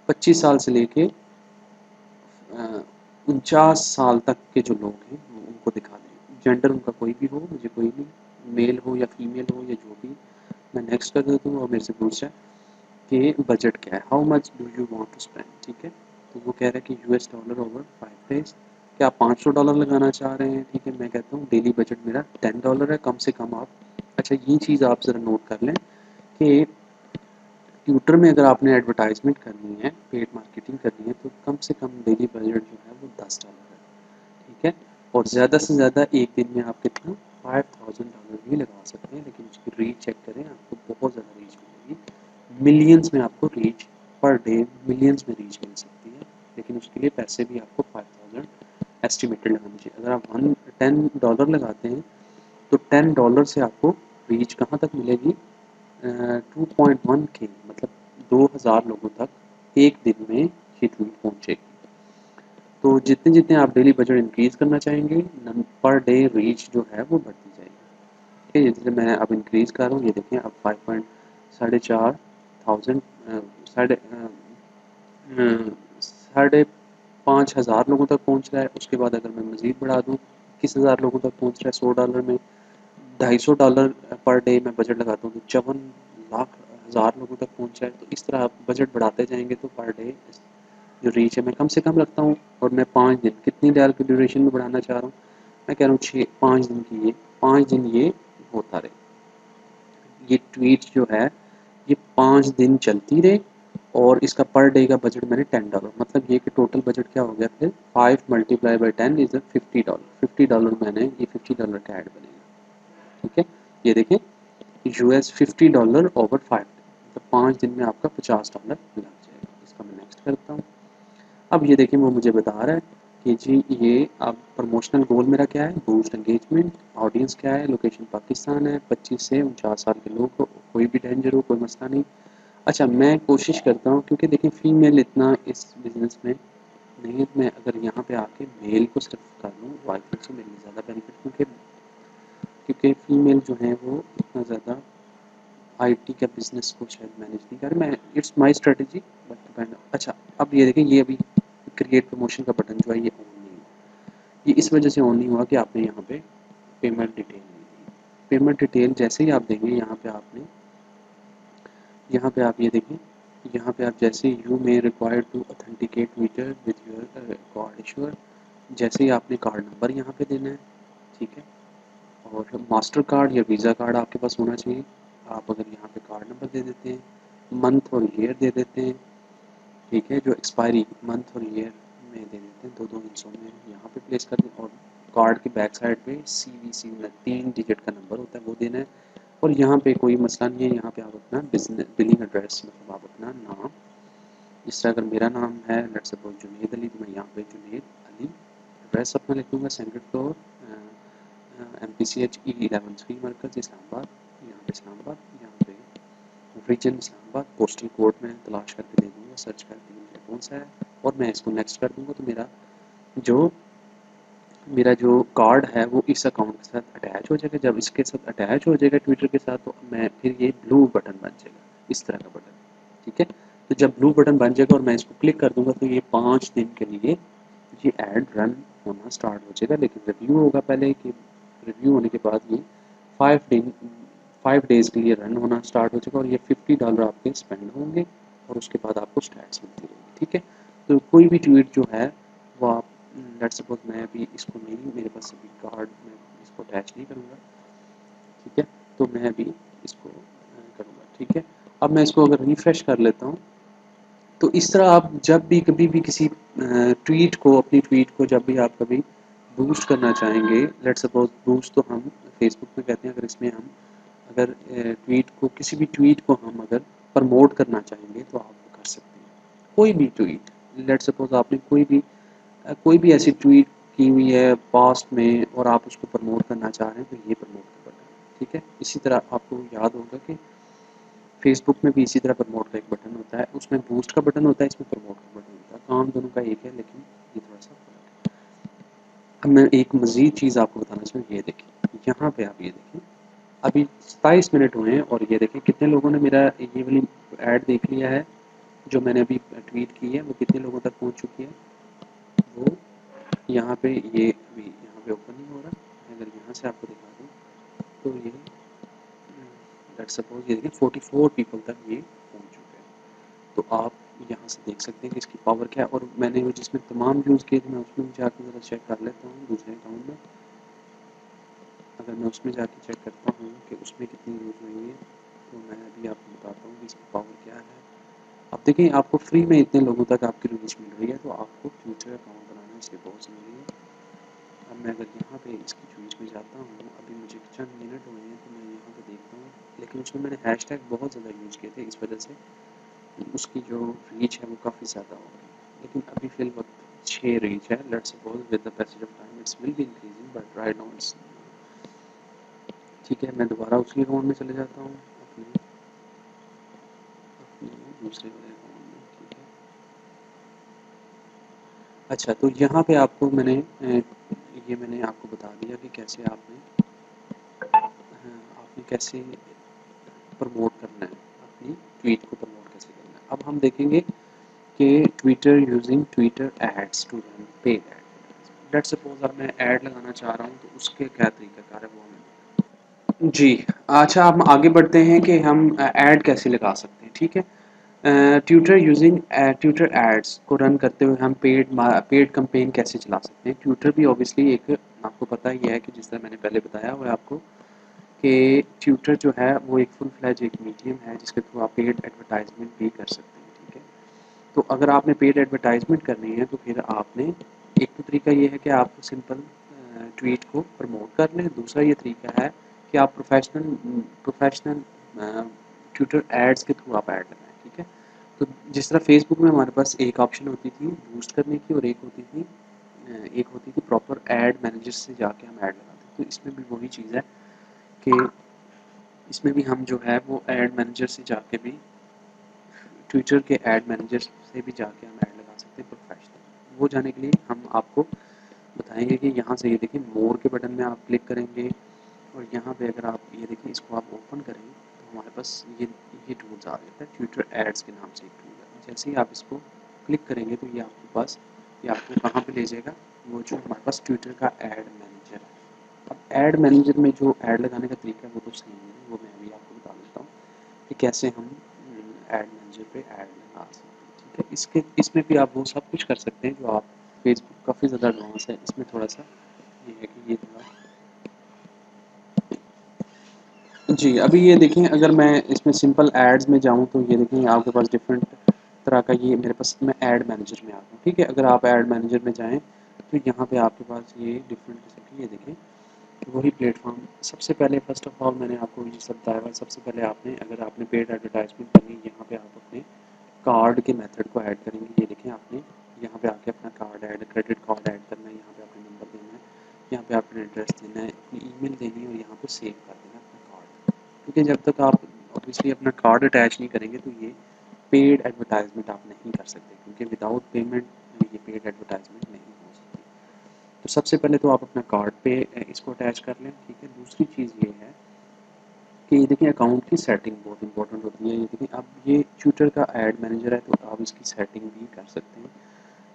25 साल से लेके 49 साल तक के जो लोग हैं वो उनको दिखा दें। जेंडर उनका कोई भी हो, मुझे कोई नहीं, मेल हो या फीमेल हो या जो भी। मैं नेक्स्ट कर देता हूँ और मेरे से पूछ रहा है कि बजट क्या है, how much do you want to spend. ठीक है, तो वो कह रहा है कि $US ओवर 5 डेज, क्या आप $500 लगाना चाह रहे हैं। ठीक है, मैं कहता हूँ डेली बजट मेरा $10 है, कम से कम आप। अच्छा, ये चीज़ आप ज़रा नोट कर लें कि ट्विटर में अगर आपने एडवर्टाइजमेंट करनी है, पेड मार्केटिंग करनी है, तो कम से कम डेली बजट जो है वो $10 है। ठीक है, और ज़्यादा से ज़्यादा एक दिन में आप कितना $5000 भी लगा सकते हैं, लेकिन उसकी रीच चेक करें, आपको बहुत ज़्यादा रीच मिलेगी। मिलियंस में आपको रीच पर डे, मिलियंस में रीच मिल सकती है, लेकिन उसके लिए पैसे भी आपको 5000 एस्टिमेटेड लगाने चाहिए। अगर आप $10 लगाते हैं तो $10 से आपको रीच कहाँ तक मिलेगी, 2.1K, मतलब 2000 लोगों तक एक दिन में ये ट्वीट पहुँचेगी। तो जितने जितने आप डेली बजट इंक्रीज़ करना चाहेंगे, पर डे रीच जो है वो बढ़ती जाएगी। ठीक है, जैसे मैं अब इंक्रीज़ कर रहा हूँ, ये देखें अब 5 पॉइंट साढ़े 4 थाउजेंड साढ़े 5000 लोगों तक पहुँच रहा है। उसके बाद अगर मैं मज़ीद बढ़ा दूँ, 21,000 लोगों तक पहुँच रहा है $100 में। $250 पर डे मैं बजट लगाता हूँ तो 54 लाख हज़ार लोगों तक पहुँच रहा है। तो इस तरह आप बजट बढ़ाते जाएंगे तो पर डे जो रीच है मैं कम से कम रखता हूँ। और मैं 5 दिन, कितनी देर की ड्यूरेशन में बढ़ाना चाह रहा हूँ, मैं कह रहा हूँ 5 दिन की, ये 5 दिन ये होता रहे, ये ट्वीट जो है ये 5 दिन चलती रहे। और इसका पर डे का बजट मैंने $10, मतलब ये कि टोटल बजट क्या हो गया फिर 5 मल्टीप्लाई बाई 10 इज़ $50। $50 मैंने, ये $50 का ऐड बनेगा। ठीक है, ये देखें $50 ओवर 5, मतलब 5 दिन में आपका $50 लग जाएगा। इसका मैं नेक्स्ट करता हूँ। अब ये देखिए वो मुझे बता रहा है कि जी ये अब प्रमोशनल गोल मेरा क्या है, बूस्ट एंगेजमेंट, ऑडियंस क्या है, लोकेशन पाकिस्तान है, 25 से 49 साल के लोग हो, कोई भी डेंजर हो, कोई मसला नहीं। अच्छा, मैं कोशिश करता हूँ क्योंकि देखिए फीमेल इतना इस बिज़नेस में नहीं है, मैं अगर यहाँ पे आके मेल को सिर्फ कर लूँ तो आई थिंक सो मेरे लिए ज़्यादा बेनिफिट, क्योंकि फीमेल जो है वो इतना ज़्यादा आईटी का बिज़नेस को शायद मैनेज नहीं कर, मैं it's my strategy but depend. अच्छा, अब ये देखें ये अभी क्रिएट प्रमोशन का बटन जो है ये ऑन नहीं हुआ। ये इस वजह से ऑन नहीं हुआ कि आपने यहाँ पे पेमेंट डिटेल नहीं दी। पेमेंट डिटेल जैसे ही आप देंगे यहाँ पे आपने, यहाँ पे आप ये देखें, यहाँ पे आप जैसे you may require to authenticate Twitter with your god ensure, जैसे ही आपने कार्ड नंबर यहाँ पे देना है, ठीक है, और मास्टर कार्ड या वीज़ा कार्ड आपके पास होना चाहिए। आप अगर यहाँ पे कार्ड नंबर दे देते हैं, मंथ और ईयर दे देते हैं, ठीक है, जो एक्सपायरी मंथ और ईयर में दे देते हैं, दो हिस्सों में यहाँ पे प्लेस कर दें, और कार्ड के बैक साइड पे CVC में 3 डिजिट का नंबर होता है वो देना है। और यहाँ पे कोई मसला नहीं है, यहाँ पे आप अपना बिजनेस बिलिंग एड्रेस, मतलब आप अपना नाम, इस तरह अगर मेरा नाम है लेट्स सपोज जुनेद अली, तो मैं यहाँ पे जुनेद अली एड्रेस अपना लिख दूँगा, सेकेंड फ्लोर, MPCH E11 मरकज़ इस्लामाबाद, यहाँ पे इस्लामाबाद, यहाँ पे रीजन इस्लामाबाद, पोस्टल कोड में तलाश करके दे दूँगा, सर्च करके मुझे कौन सा है, और मैं इसको नेक्स्ट कर दूँगा। तो जो मेरा जो कार्ड है वो इस अकाउंट के साथ अटैच हो जाएगा। जब इसके साथ अटैच हो जाएगा ट्विटर के साथ, तो मैं फिर ये ब्लू बटन बन जाएगा, इस तरह का बटन, ठीक है। तो जब ब्लू बटन बन जाएगा और मैं इसको क्लिक कर दूँगा, तो ये 5 दिन के लिए ये ऐड रन होना स्टार्ट हो जाएगा। लेकिन रिव्यू होगा पहले, कि रिव्यू होने के बाद ये 5 दिन 5 डेज़ के लिए रन होना स्टार्ट हो जाएगा, और ये $50 आपके स्पेंड होंगे, और उसके बाद आपको स्टैट्स मिलती रहेगी, ठीक है। तो कोई भी ट्वीट जो है वो आप, लेट्स सपोज मैं अभी इसको नहीं, मेरे पास अभी कार्ड, मैं इसको अटैच नहीं करूँगा, ठीक है, तो मैं अभी इसको करूँगा, ठीक है। अब मैं इसको अगर रिफ्रेश कर लेता हूँ, तो इस तरह आप जब भी कभी भी किसी ट्वीट को, अपनी ट्वीट को जब भी आप कभी बूस्ट करना चाहेंगे, लेट्स सपोज बूस्ट तो हम फेसबुक में कहते हैं, अगर इसमें हम अगर ट्वीट को, किसी भी ट्वीट को हम अगर प्रमोट करना चाहेंगे तो आप वो कर सकते हैं। कोई भी ट्वीट, लेट्स सपोज आपने कोई भी ऐसी ट्वीट की हुई है पास्ट में और आप उसको प्रमोट करना चाह रहे हैं, तो ये प्रमोट का बटन है, ठीक है। इसी तरह आपको याद होगा कि फेसबुक में भी इसी तरह प्रमोट का एक बटन होता है, उसमें बूस्ट का बटन होता है, इसमें प्रमोट का बटन होता है, काम दोनों का एक है, लेकिन ये थोड़ा सा फर्क है। अब मैं एक मज़ीद चीज़ आपको बताना चाहूँ, ये देखिए, यहाँ पे आप ये देखें, अभी 27 मिनट हुए हैं, और ये देखें कितने लोगों ने मेरा ये वाली ऐड देख लिया है, जो मैंने अभी ट्वीट की है, वो कितने लोगों तक पहुँच चुकी है। वो यहाँ पे ये अभी यहाँ पे ओपन नहीं हो रहा, मैं अगर यहाँ से आपको दिखा दूँ, तो ये लेट्स सपोज ये देखिए 44 पीपल तक ये पहुँच चुके हैं। तो आप यहाँ से देख सकते हैं कि इसकी पावर क्या है, और मैंने वो जिसमें तमाम यूज़ किए थे, मैं उसमें जाकर ज़रा चेक कर लेता हूँ दूसरे अकाउंट में। अगर मैं उसमें जाके चेक करता हूँ कि उसमें कितनी यूज़ हुई है, तो मैं अभी आपको बताता हूँ कि इसकी पावर क्या है। अब देखें, आपको फ्री में इतने लोगों तक आपकी रीच मिल रही है, तो आपको ट्विटर अकाउंट बनाना इसलिए बहुत ज़रूरी है। अब मैं अगर यहाँ पे इसकी ट्वीट में जाता हूँ, अभी मुझे चंद मिनट हुए हैं, तो मैं यहाँ पे देखता हूँ, लेकिन उसमें मैंने हैशटैग बहुत ज़्यादा यूज़ किए थे, इस वजह से उसकी जो रीच है वो काफ़ी ज़्यादा हो गई। लेकिन अभी फ़िल वक्त 6 रीच है, let's suppose with the passage of time it's will be increasing, but right now it's, ठीक है। मैं दोबारा उसी अकाउंट में चले जाता हूँ, अपने अपने दूसरे वाले अकाउंट में, ठीक है। अच्छा, तो यहाँ पे आपको ये मैंने आपको बता दिया कि कैसे आपने कैसे प्रमोट करना है, अपनी ट्वीट को प्रमोट कैसे करना है। अब हम देखेंगे कि Twitter using Twitter ads to run paid ad. Let's suppose अब मैं ऐड लगाना चाह रहा हूँ, तो उसके क्या तरीकाकार है वो हमें, जी। अच्छा, हम आगे बढ़ते हैं कि हम ऐड कैसे लगा सकते हैं, ठीक है। ट्विटर यूजिंग ट्विटर एड्स को रन करते हुए हम पेड कैंपेन कैसे चला सकते हैं। ट्विटर भी ऑब्वियसली एक, आपको पता ही है कि जिस तरह मैंने पहले बताया हुआ है आपको, कि ट्विटर जो है वो एक फुल फ्लैज एक मीडियम है, जिसके थ्रू आप पेड एडवर्टाइजमेंट भी कर सकते हैं, ठीक है। तो अगर आपने पेड एडवर्टाइजमेंट करनी है, तो फिर आपने, एक तो तरीका ये है कि आप सिंपल ट्वीट को प्रमोट कर लें। दूसरा ये तरीका है कि आप प्रोफेशनल ट्विटर एड्स के थ्रू आप ऐड लगाएं, ठीक है। तो जिस तरह फेसबुक में हमारे पास एक ऑप्शन होती थी बूस्ट करने की, और एक होती थी प्रॉपर ऐड मैनेजर से जाके हम ऐड लगाते, तो इसमें भी वही चीज़ है कि इसमें भी हम जो है वो ऐड मैनेजर से जाके भी, ट्विटर के ऐड मैनेजर से भी जाके हम ऐड लगा सकते हैं प्रोफेशनल। वो जाने के लिए हम आपको बताएंगे कि यहाँ से ये देखिए मोर के बटन में आप क्लिक करेंगे, और यहाँ पे अगर आप ये देखिए इसको आप ओपन करें, तो हमारे पास ये टूल्स आ जाता है, ट्विटर एड्स के नाम से एक टूल है। जैसे ही आप इसको क्लिक करेंगे, तो ये आपके पास, ये आपको कहाँ पे ले जाएगा, वो जो हमारे पास ट्विटर का ऐड मैनेजर है। अब ऐड मैनेजर में जो ऐड लगाने का तरीका है वो तो सही है, वो मैं अभी आपको बता देता हूँ कि कैसे हम ऐड मैनेजर पे ऐड लगा सकते हैं, ठीक है। इसमें भी आप वो सब कुछ कर सकते हैं जो आप फेसबुक काफ़ी ज़्यादा एडवांस है, इसमें थोड़ा सा ये है कि ये थोड़ा जी, अभी ये देखें, अगर मैं इसमें सिंपल एड्स में जाऊँ तो ये देखें आपके पास डिफरेंट तरह का ये मेरे पास, मैं ऐड मैनेजर में आ गया हूँ, ठीक है। अगर आप ऐड मैनेजर में जाएँ तो यहाँ पे आपके पास ये डिफरेंट किस्म की ये देखें वही प्लेटफॉर्म। सबसे पहले फर्स्ट ऑफ ऑल मैंने आपको ये सब बताया हुआ, सबसे पहले आपने अगर आपने पेड एडवर्टाइजमेंट करनी है, यहाँ पे आप अपने कार्ड के मेथड को ऐड करेंगे। ये देखें आपने यहाँ पे आके अपना card add, credit card add करना है, यहाँ पे आपने नंबर देना है, यहाँ पे आपने एड्रेस देना है, अपनी ईमेल देनी है और यहाँ पे सेव कर देना है अपना कार्ड। क्योंकि जब तक आप ऑब्वियसली अपना कार्ड अटैच नहीं करेंगे तो ये पेड एडवर्टाइजमेंट आप नहीं कर सकते, क्योंकि विदाउट पेमेंट ये पेड एडवर्टाइजमेंट नहीं हो सकती। तो सबसे पहले तो आप अपना कार्ड पे इसको अटैच कर लें, ठीक है। दूसरी चीज़ ये है कि ये देखिए अकाउंट की सेटिंग बहुत इंपॉर्टेंट होती है। ये देखिए अब ये ट्विटर का ऐड मैनेजर है तो आप इसकी सेटिंग भी कर सकते हैं।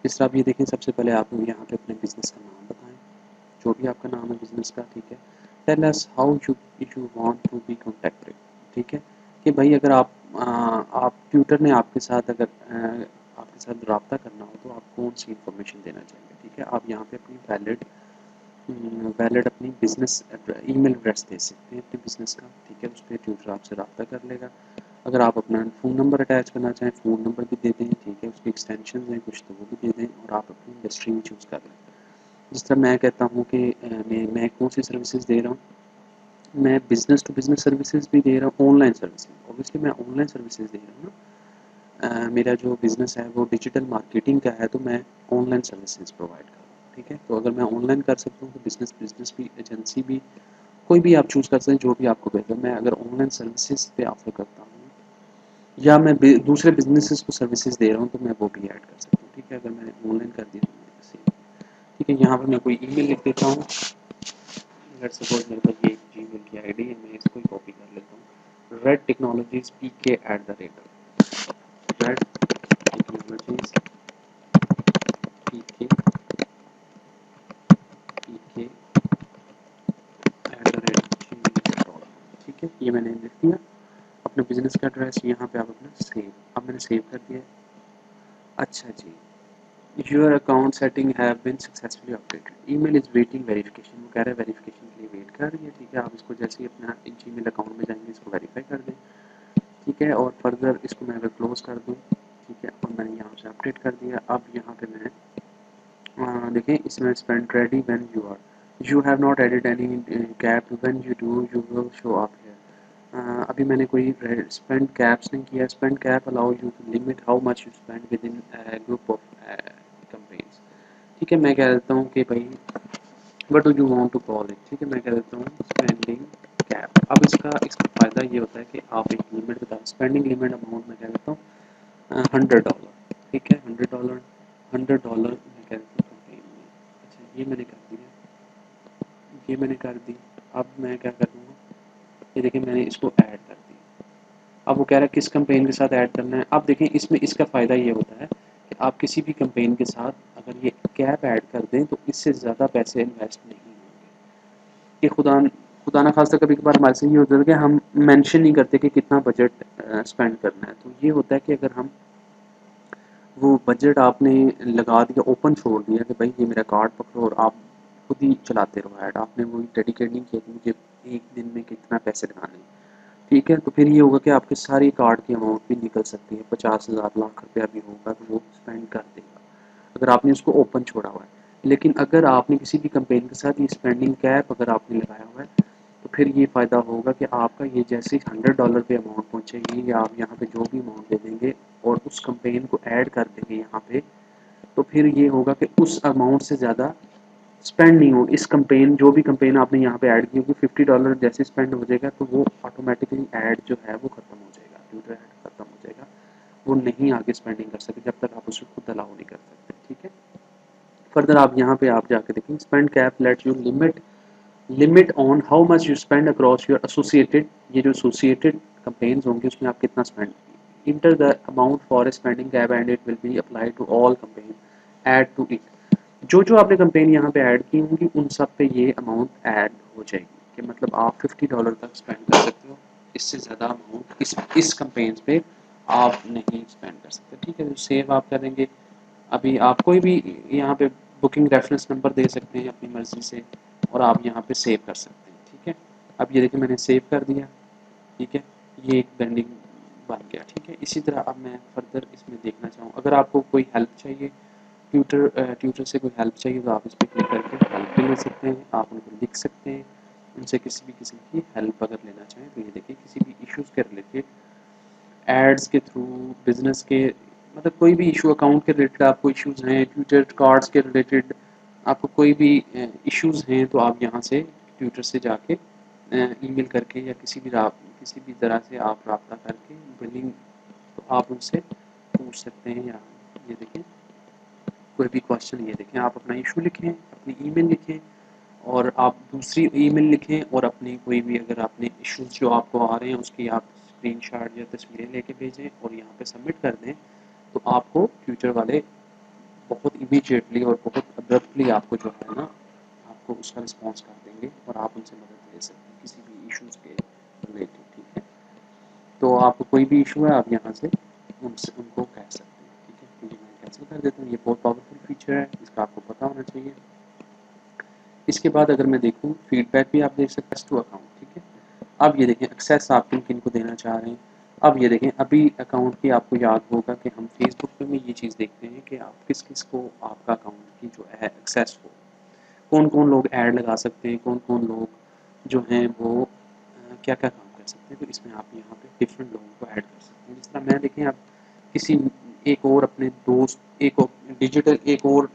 जिस तरह आप ये देखें, सबसे पहले आप यहाँ पे अपने बिज़नेस का नाम बताएं, जो भी आपका नाम है बिज़नेस का, ठीक है। Tell us how you want to be contacted, ठीक है। कि भाई अगर आप ट्विटर ने आपके साथ अगर आपके साथ रब्ता करना हो तो आप कौन सी इन्फॉर्मेशन देना चाहेंगे, ठीक है। आप यहाँ पे अपनी वैलिड अपनी बिज़नेस ईमेल एड्रेस दे सकते हैं अपने बिज़नेस का, ठीक है। उस पर ट्यूटर आपसे रब्ता कर लेगा। अगर आप अपना फ़ोन नंबर अटैच करना चाहें, फ़ोन नंबर भी दे दें, ठीक है। उसकी एक्सटेंशन हैं कुछ तो वो भी दे दें और आप अपनी इंडस्ट्री भी चूज़ कर लें। जिस तरह मैं कहता हूँ कि मैं कौन सी सर्विसेज दे रहा हूँ, मैं बिज़नेस टू बिज़नेस सर्विसेज भी दे रहा हूँ, ऑनलाइन सर्विसेज ऑब्वियसली मैं ऑनलाइन सर्विसेज दे रहा हूँ ना। मेरा जो बिज़नेस है वो डिजिटल मार्केटिंग का है तो मैं ऑनलाइन सर्विसेज प्रोवाइड कर रहा हूँ, ठीक है। तो अगर मैं ऑनलाइन कर सकता हूँ तो बिज़नेस बिज़नेस भी, एजेंसी भी, कोई भी आप चूज़ कर सकते हैं जो भी आपको बेहतर। मैं अगर ऑनलाइन सर्विसेज पे ऑफर करता हूँ या मैं दूसरे बिजनेसेस को सर्विसेज दे रहा हूँ तो मैं वो भी ऐड कर सकता हूँ, ठीक है। अगर मैंने ऑनलाइन कर दिया तो मैं सेव, ठीक है। यहाँ पर मैं कोई ईमेल लिख देता हूँ। लेट्स सपोज मेरे पास ये जीमेल की आईडी है, मैं इसको ही कॉपी कर लेता हूँ, red technologies PK@, red technologies PK PK@gmail.com, ठीक है। ये मैंने लिख दिया अपने बिजनेस का एड्रेस। यहाँ पे आप अपना सेव, अब मैंने सेव कर दिया। अच्छा जी, your account setting have been successfully updated, email is waiting verification. वो कह रहा है वेरिफिकेशन के लिए वेट कर रही है, ठीक है। आप इसको जैसे ही अपना जीमेल अकाउंट में जाएंगे इसको वेरीफाई कर दें, ठीक है। और फर्दर इसको मैं अगर क्लोज कर दूँ, ठीक है, और मैंने यहाँ से अपडेट कर दिया। अब यहाँ पे मैं देखें इसमें spend ready when you have not added any cap, when you do you will show up here. अभी मैंने कोई स्पेंड कैप्स नहीं किया। Spend cap allow you to limit how much you spend within group of campaigns, ठीक है। मैं कह देता हूँ कि भाई what do you want to call it, ठीक है। मैं कह देता हूँ स्पेंडिंग कैप। अब इसका फ़ायदा ये होता है कि आप एक लिमिट बता, स्पेंडिंग लिमिट अमाउंट मैं कह देता हूँ $100, ठीक है। $100 मैं कह देता हूँ कंपेन में। अच्छा ये मैंने कर दिया, ये मैंने कर दी। अब मैं क्या करूँगा, ये देखिए मैंने इसको ऐड कर दिया। अब वो कह रहा है किस कंपेन के साथ ऐड करना है। अब देखें इसमें इसका फ़ायदा ये होता है कि आप किसी भी कंपेन के साथ अगर ये कैप ऐड कर दें तो इससे ज़्यादा पैसे इन्वेस्ट नहीं होंगे। कि खुदा ना खास्ता कभी कभार हमारे से ये होता है कि हम मेंशन नहीं करते कि कितना बजट स्पेंड करना है। तो ये होता है कि अगर हम वो बजट आपने लगा दिया, ओपन छोड़ दिया कि भाई ये मेरा कार्ड पकड़ो और आप खुद ही चलाते रहो ऐड, आपने वो डेडिकेट नहीं किया कि मुझे एक दिन में कितना पैसे लगाने हैं, ठीक है। तो फिर ये होगा कि आपके सारी कार्ड की अमाउंट भी निकल सकती है, 50,000 लाख रुपया भी होगा तो वो स्पेंड कर देगा अगर आपने उसको ओपन छोड़ा हुआ है। लेकिन अगर आपने किसी भी कंपेन के साथ ये स्पेंडिंग कैप अगर आपने लगाया हुआ है तो फिर ये फ़ायदा होगा कि आपका ये जैसे $100 पे अमाउंट पहुँचेगी या आप यहाँ पे जो भी अमाउंट दे देंगे और उस कंपेन को ऐड कर देंगे यहाँ पे, तो फिर ये होगा कि उस अमाउंट से ज़्यादा स्पेंड नहीं हो। इस कंपेन जो भी कंपेन आपने यहाँ पे ऐड की होगी, $50 जैसे स्पेंड हो जाएगा तो वो ऑटोमेटिकली ऐड जो है वो ख़त्म हो जाएगा, ट्विटर ऐड ख़त्म हो जाएगा। वो नहीं आगे स्पेंडिंग कर सकते जब तक आप उसे खुद अलाउ नहीं कर सकते, ठीक है। फर्दर आप यहाँ पे आप जाके देखेंगे spend cap let you limit on how much you spend across your associated, ये जो एसोसिएटेड कंपेन्स होंगे उसमें आप कितना spend, enter the amount for a spending cap and it will be apply to all campaign add to it. जो जो आपने campaign यहाँ पे ऐड की होंगी उन सब पे ये अमाउंट ऐड हो जाएगी कि मतलब आप $50 तक स्पेंड कर सकते हो, इससे ज़्यादा अमाउंट इस कंपेन्स पे आप नहीं स्पेंड कर सकते, ठीक है। तो सेव आप करेंगे। अभी आप कोई भी यहाँ पे बुकिंग रेफरेंस नंबर दे सकते हैं अपनी मर्ज़ी से और आप यहाँ पे सेव कर सकते हैं, ठीक है। अब ये देखिए मैंने सेव कर दिया, ठीक है, ये एक पेंडिंग बन गया, ठीक है। इसी तरह अब मैं फर्दर इसमें देखना चाहूँ, अगर आपको कोई हेल्प चाहिए ट्यूटर से कोई हेल्प चाहिए तो आप इस पर क्लिक करके हेल्प भी ले सकते हैं, आप उनको लिख सकते हैं, उनसे किसी भी किस्म की हेल्प अगर लेना चाहें तो ये देखिए किसी भी इश्यूज़ के रिलेटेड, एड्स के थ्रू, बिजनेस के, मतलब कोई भी इशू, अकाउंट के रिलेटेड आपको इश्यूज़ हैं, ट्विटर कार्ड्स के रिलेटेड आपको कोई भी इश्यूज़ हैं तो आप यहाँ से ट्विटर से जाके ईमेल करके या किसी भी तरह से आप रब्ता करके बिलिंग तो आप उनसे पूछ सकते हैं। या ये देखें कोई भी क्वेश्चन, ये देखें आप अपना इशू लिखें, अपनी ईमेल लिखें और आप दूसरी ईमेल लिखें और अपनी कोई भी अगर आपने इश्यूज़ जो आपको आ रहे हैं उसकी आप स्क्रीनशॉट या तस्वीरें लेके भेजें और यहाँ पे सबमिट कर दें तो आपको ट्विटर वाले बहुत इमीडिएटली और बहुत अब्रप्टली आपको जो है ना आपको उसका रिस्पॉन्स कर देंगे और आप उनसे मदद ले सकते हैं किसी भी इश्यूज़ के रिलेटेड, ठीक है। तो आपको कोई भी इशू है आप यहाँ से उनसे उनको कह सकते हैं, ठीक है। तो ये मैं कैंसिल कर देता हूँ, ये बहुत पावरफुल फीचर है, इसका आपको पता होना चाहिए। इसके बाद अगर मैं देखूँ फीडबैक भी आप देख सकते हैं टू अकाउंट, ठीक है। अब ये देखें एक्सेस आप किन किन को देना चाह रहे हैं। अब ये देखें अभी अकाउंट की आपको याद होगा कि हम फेसबुक पे में ये चीज़ देखते हैं कि आप किस किस को आपका अकाउंट की जो है एक्सेस हो, कौन कौन लोग ऐड लगा सकते हैं, कौन कौन लोग जो हैं वो क्या क्या काम कर सकते हैं। तो इसमें आप यहाँ पे डिफरेंट लोगों को ऐड कर सकते हैं। जिस तरह मैं देखें आप किसी एक और अपने दोस्त एक और डिजिटल एक और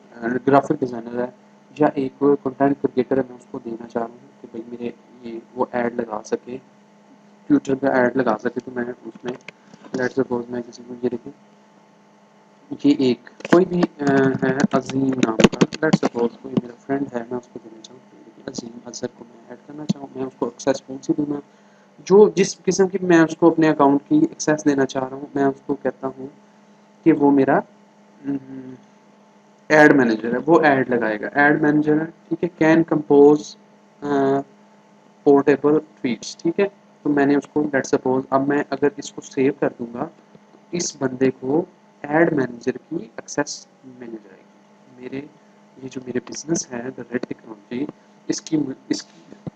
ग्राफिक डिज़ाइनर है या एक कंटेंट क्रिएटर है, मैं उसको देना चाह रहा हूँ कि भाई मेरे ये वो ऐड लगा सके, ट्विटर पे ऐड लगा सके। तो मैं उसमें लेट्स सपोज मैं किसी को ये देखें ये एक कोई भी है अज़ीम नाम का, लेट्स सपोज कोई मेरा फ्रेंड है मैं उसको देना चाहूँ अज़ीम अज़हर को मैं ऐड करना चाहूँ, मैं उसको एक्सेस कौन सी दूँगा जो जिस किस्म की मैं उसको अपने अकाउंट की एक्सेस देना चाह रहा हूँ मैं उसको कहता हूँ कि वो मेरा एड मैनेजर है, वो ऐड लगाएगा, एड मैनेजर है, ठीक है। कैन कंपोज पोर्टेबल ट्वीट्स, ठीक है। तो मैंने उसको लेट्स सपोज अब मैं अगर इसको सेव कर दूंगा इस बंदे को एड मैनेजर की एक्सेस मिल जाएगी। मेरे ये जो मेरे बिजनेस है द रेड टेक्नोलॉजी इसकी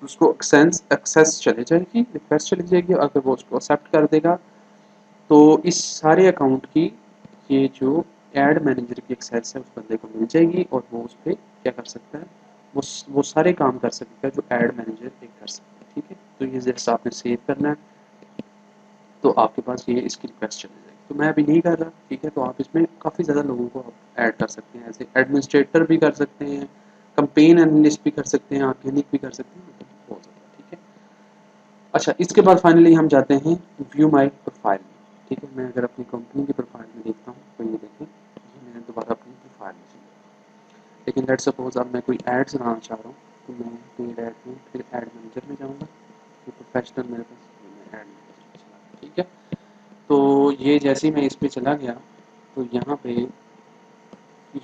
उसको एक्सेस चले जाएगी, रिक्वेस्ट चली जाएगी। अगर वो उसको एक्सेप्ट कर देगा तो इस सारे अकाउंट की ये जो एड मैनेजर की एक्सेस है उस बंदे को मिल जाएगी और वो उस पर क्या कर सकता है, वो सारे काम कर सकता है जो एड मैनेजर एक कर सकता है, ठीक है। तो ये जैसा आपने सेव करना है तो आपके पास ये इसकी रिक्वेस्ट चली जाएगी। तो मैं अभी नहीं कर रहा, ठीक है। तो आप इसमें काफ़ी ज़्यादा लोगों को आप ऐड कर सकते हैं, ऐसे एडमिनिस्ट्रेटर भी कर सकते हैं, कंपेन एनालिस्ट भी कर सकते हैं, ऑर्गेनिक भी कर सकते हैं, मतलब बहुत ज़्यादा, ठीक है। अच्छा इसके बाद फाइनली हम जाते हैं व्यू माई प्रोफाइल में, ठीक है। मैं अगर अपनी कंपनी की प्रोफाइल में देखता हूँ तो ये देखें ये मैंने दोबारा अपनी प्रोफाइल में चला, लेकिन लेट्स सपोज अब मैं कोई एड्स बनाना चाह रहा हूँ तो मैं पेड ऐड में फिर ऐड मैनेजर में जाऊँगा, ये प्रोफेशनल मेरे पास मैं ऐड मैनेजर में चला, ठीक है। तो ये जैसे ही मैं इस पे चला गया तो यहाँ पे ये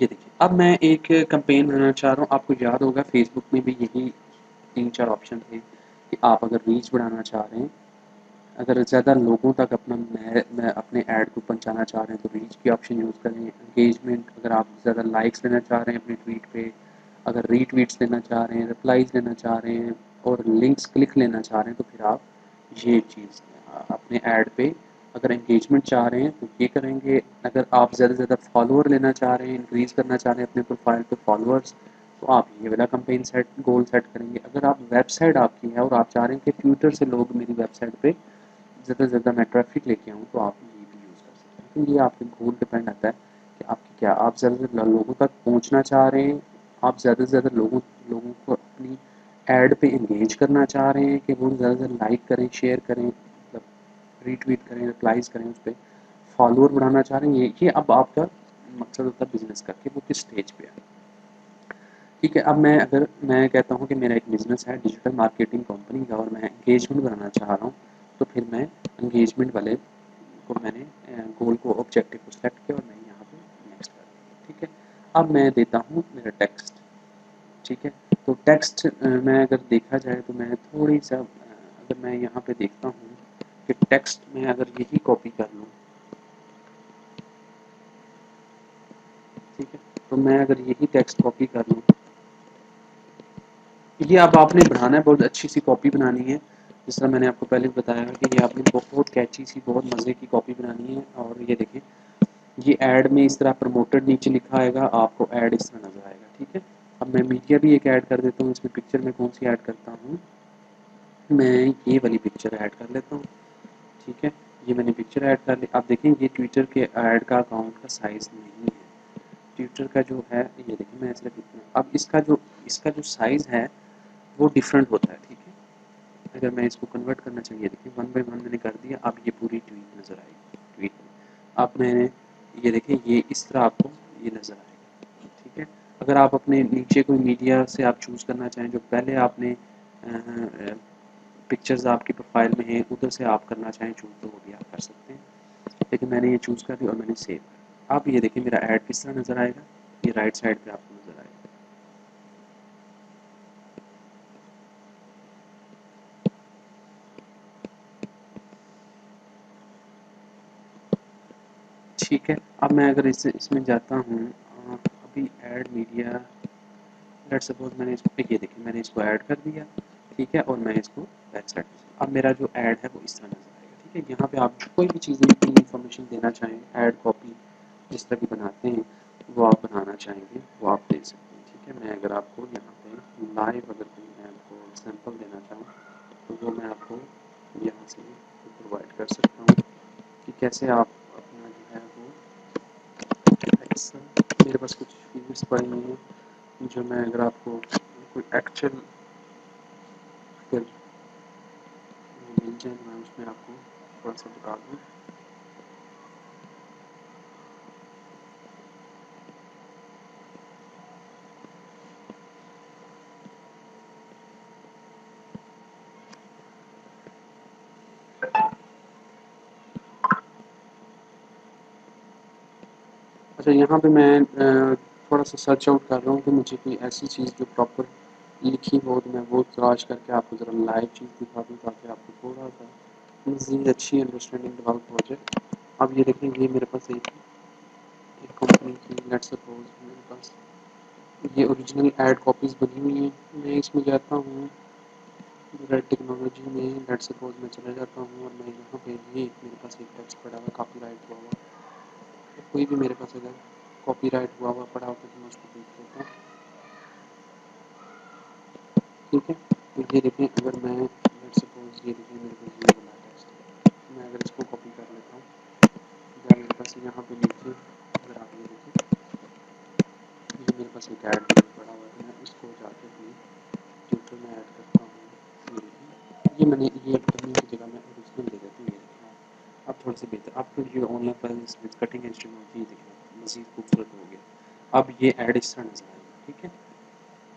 देखिए अब मैं एक कैंपेन बनाना चाह रहा हूँ। आपको याद होगा फेसबुक में भी यही 3-4 ऑप्शन थे कि आप अगर रीच बढ़ाना चाह रहे हैं, अगर ज़्यादा लोगों तक मैं अपने ऐड को पहुँचाना चाह रहे हैं तो रीच की ऑप्शन यूज़ करें। एंगेजमेंट अगर आप ज़्यादा लाइक्स लेना चाह रहे हैं अपने ट्वीट पे, अगर रीट्वीट्स लेना चाह रहे हैं, रिप्लाईज़ लेना चाह रहे हैं और लिंक्स क्लिक लेना चाह रहे हैं तो फिर आप ये चीज़ अपने ऐड पे अगर एंगेजमेंट चाह रहे हैं तो ये करेंगे। अगर आप ज़्यादा से ज़्यादा फॉलोअर लेना चाह रहे हैं, इंक्रीज़ करना चाह रहे हैं अपने प्रोफाइल पे फॉलोअर्स तो आप ये वाला कैंपेन गोल सेट करेंगे। अगर आप वेबसाइट आपकी है और आप चाह रहे हैं कि ट्विटर से लोग मेरी वेबसाइट पे ज़्यादा से ज़्यादा मैं ट्रैफिक लेके आऊँ तो आप ये भी यूज़ कर सकते हैं। तो ये आपके गोल डिपेंड आता है कि आपकी क्या आप ज़्यादा से ज़्यादा लोगों तक पहुँचना चाह रहे हैं, आप ज़्यादा से ज़्यादा लोगों को अपनी ऐड पे एंगेज करना चाह रहे हैं कि वो ज़्यादा से ज़्यादा लाइक करें, शेयर करें, मतलब रीट्वीट करें, रिप्लाईज़ करें उस पे, फॉलोअर बढ़ाना चाह रहे हैं। ये अब आपका मकसद होता है बिज़नेस का कि वो किस स्टेज पे है, ठीक है। अब मैं कहता हूँ कि मेरा एक बिज़नेस है डिजिटल मार्केटिंग कंपनी का और मैं एंगेजमेंट बनाना चाह रहा हूँ तो फिर मैं एंगेजमेंट वाले को मैंने गोल को ऑब्जेक्टिव को सेलेक्ट किया और मैं यहाँ पे नेक्स्ट कर दिया, ठीक है। अब मैं देता हूँ मेरा टेक्स्ट, ठीक है। तो टेक्स्ट में अगर देखा जाए तो मैं थोड़ी सा अगर मैं यहाँ पे देखता हूँ कि टेक्स्ट में अगर यही कॉपी कर लूँ ठीक है। तो मैं अगर यही टेक्स्ट कॉपी कर लूँ, ये अब आपने बढ़ाना है, बहुत अच्छी सी कॉपी बनानी है, जिस तरह मैंने आपको पहले बताया कि ये आपने बहुत कैची सी बहुत मज़े की कॉपी बनानी है। और ये देखें, ये ऐड में इस तरह प्रमोटेड नीचे लिखा आएगा, आपको ऐड इस तरह नज़र आएगा। ठीक है। अब मैं मीडिया भी एक ऐड कर देता हूँ, इसमें पिक्चर में कौन सी ऐड करता हूँ, मैं ये वाली पिक्चर ऐड कर लेता हूँ। ठीक है, ये मैंने पिक्चर ऐड कर ली। आप देखें ये ट्विटर के ऐड का अकाउंट का साइज़ नहीं है, ट्विटर का जो है ये देखिए मैं ऐसे लिखता हूँ। अब इसका जो साइज़ है वो डिफरेंट होता है। ठीक है, अगर मैं इसको कन्वर्ट करना चाहिए, देखिए 1 बाय 1 मैंने कर दिया। अब ये पूरी ट्वीट नज़र आएगी ट्वीट में। अब मैंने ये देखें, ये इस तरह आपको ये नज़र आएगा। ठीक है, अगर आप अपने नीचे कोई मीडिया से आप चूज़ करना चाहें, जो पहले आपने पिक्चर्स आपकी प्रोफाइल में हैं उधर से आप करना चाहें चूज़, तो वो भी आप कर सकते हैं। लेकिन मैंने ये चूज़ कर लिया और मैंने सेव कर। अब ये देखिए मेरा ऐड किस तरह नज़र आएगा, ये राइट साइड पे आपको नज़र आएगा। ठीक है, अब मैं अगर इसमें जाता हूँ, अभी ऐड मीडिया, लेट्स सपोज मैंने इसको, ये देखिए मैंने इसको ऐड कर दिया। ठीक है, और मैं इसको बैक साइड पे, अब मेरा जो ऐड है वो इस तरह नज़र आएगा। ठीक है, यहाँ पे आप कोई भी चीज़ें की इन्फॉर्मेशन देना चाहें, ऐड कॉपी जिस तरह की बनाते हैं वो आप बनाना चाहेंगे वो आप दे सकते हैं। ठीक है, मैं अगर आपको यहाँ पे लाइव अगर कोई मैं आपको एग्जांपल देना चाहूँ तो वो मैं आपको यहाँ से प्रोवाइड कर सकता हूँ कि कैसे आप अपना जो है वो एक्सेल, मेरे पास कुछ फील्ड्स पड़ी हुई हैं जो मैं अगर आपको कोई एक्चुअल फिर मिल जाए तो मैं उसमें आपको थोड़ा सा बता दूँ। अच्छा, यहाँ पे मैं थोड़ा सा सर्च आउट कर रहा हूँ कि मुझे कोई ऐसी चीज़ जो प्रॉपर लिखी हो, तो मैं वो तलाश करके आपको ज़रा लाइव चीज़ दिखा दूँ ताकि आपको थोड़ा सा मज़ीद अच्छी अंडरस्टैंडिंग डेवलप हो जाए। अब ये देखें, ये मेरे पास एक कंपनी की, लेट्स सपोज मेरे पास ये ओरिजिनल ऐड कॉपीज़ बनी हुई हैं। मैं इसमें जाता हूँ रेड टेक्नोलॉजी में, लेट्स सपोज मैं चला जाता हूँ और मैं यहाँ पे ये मेरे पास एक टेक्स्ट पड़ा हुआ कॉपीराइट हुआ हुआ, कोई भी मेरे पास अगर कॉपीराइट हुआ हुआ पड़ा होता तो मैं उसको देख लेता हूँ। ठीक है, तो ये देखें, अगर मैं लेट्स सपोज ये देखें मेरे पास ये वाला टेक्स्ट है, मैं अगर इसको कॉपी कर लेता हूँ, या मेरे पास यहाँ पे नीचे अगर आप ये देखें, ये मेरे पास एक ऐड पड़ा हुआ है, मैं इसको जाके अपनी ट्विटर में ऐड करता हूँ। ये देखें, ये मैंने ये डमी की जगह मैं ओरिजिनल दे देता हूँ। ये देखें, अब थोड़ा सा बेहतर, अब तो ये online files with cutting edge technology देखें मज़ीद खूबसूरत हो गया। अब ये ऐड इस तरह नज़र आएगा। ठीक है,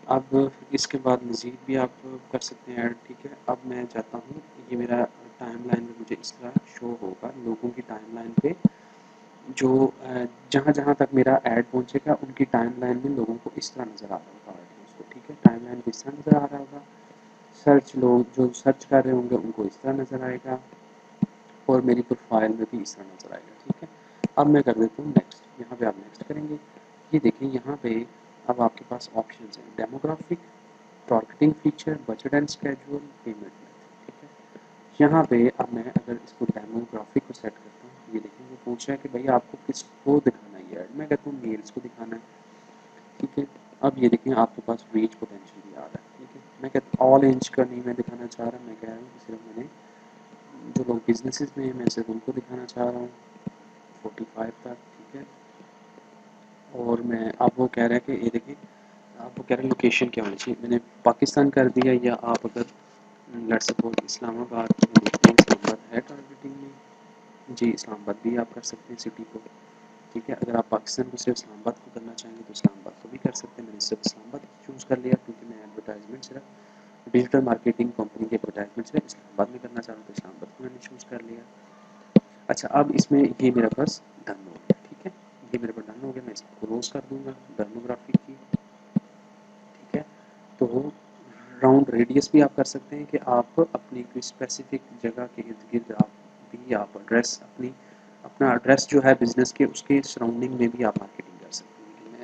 अब इसके बाद मज़ीद भी आप कर सकते हैं ऐड। ठीक है, अब मैं चाहता हूँ ये मेरा टाइमलाइन में मुझे इस तरह शो होगा, लोगों की टाइमलाइन पे जो जहाँ-जहाँ तक मेरा ऐड पहुँचेगा उनकी टाइमलाइन में लोगों को इस तरह नज़र आ रहा होगा ऑडियंस को। ठीक है, टाइमलाइन इस तरह नज़र आ रहा होगा, सर्च लोग जो सर्च कर रहे होंगे उनको इस तरह नज़र आएगा, और मेरी प्रोफाइल में भी इस तरह नज़र आएगा। ठीक है, अब मैं कर देता हूँ नेक्स्ट, यहाँ पे आप नेक्स्ट करेंगे। ये देखिए यहाँ पे अब आपके पास ऑप्शंस हैं, demographic, targeting feature, budget and schedule, payment method. ठीक है, यहाँ पे अब मैं अगर इसको डेमोग्राफिक को सेट करता हूँ, ये देखिए वो पूछ रहा है कि भाई आपको किसको दिखाना है ये ऐड, मैं कहता हूँ मेल्स को दिखाना है। ठीक है, अब ये देखें आपके पास रीच पोटेंशियल भी आ रहा है। ठीक है, मैं कहता हूँ ऑल एज का नहीं मैं दिखाना चाह रहा, मैं कह रहा हूँ कि सिर्फ मैंने जो लोग बिजनेसेस में हैं मैं सिर्फ उनको दिखाना चाह रहा हूँ 45 तक। ठीक है, और मैं अब वो कह रहा है कि ये देखिए, आप वो कह रहे हैं लोकेशन क्या होनी चाहिए, मैंने पाकिस्तान कर दिया, या आप अगर लेट्स सपोज इस्लामाबाद, मैं देखता हूँ इस्लामाबाद है टारगेटिंग में, जी इस्लामाबाद भी आप कर सकते हैं सिटी को। ठीक है, अगर आप पाकिस्तान को सिर्फ इस्लामाबाद को करना चाहेंगे तो इस्लामाबाद को भी कर सकते हैं, मैंने सिर्फ इस्लामाबाद चूज़ कर लिया क्योंकि मैं एडवर्टाइजमेंट सिर्फ डिजिटल मार्केटिंग कंपनी के एडवर्टाइजमेंट सिर्फ इस्लामाबाद में करना चाह रहा हूँ तो इस्लामाबाद को मैंने चूज़ कर लिया। अच्छा, अब इसमें ये मेरे पास डन हो गया। ठीक है, ये मेरे पास डन हो गया, मैं इसको क्लोज कर दूंगा डेमोग्राफी की। ठीक है, तो राउंड रेडियस भी आप कर सकते हैं कि आप अपनी कोई स्पेसिफिक जगह के इर्द गिर्द आप भी आप एड्रेस अपनी अपना एड्रेस जो है बिज़नेस के उसके सराउंडिंग में भी आप मार्केटिंग कर सकते हैं। लेकिन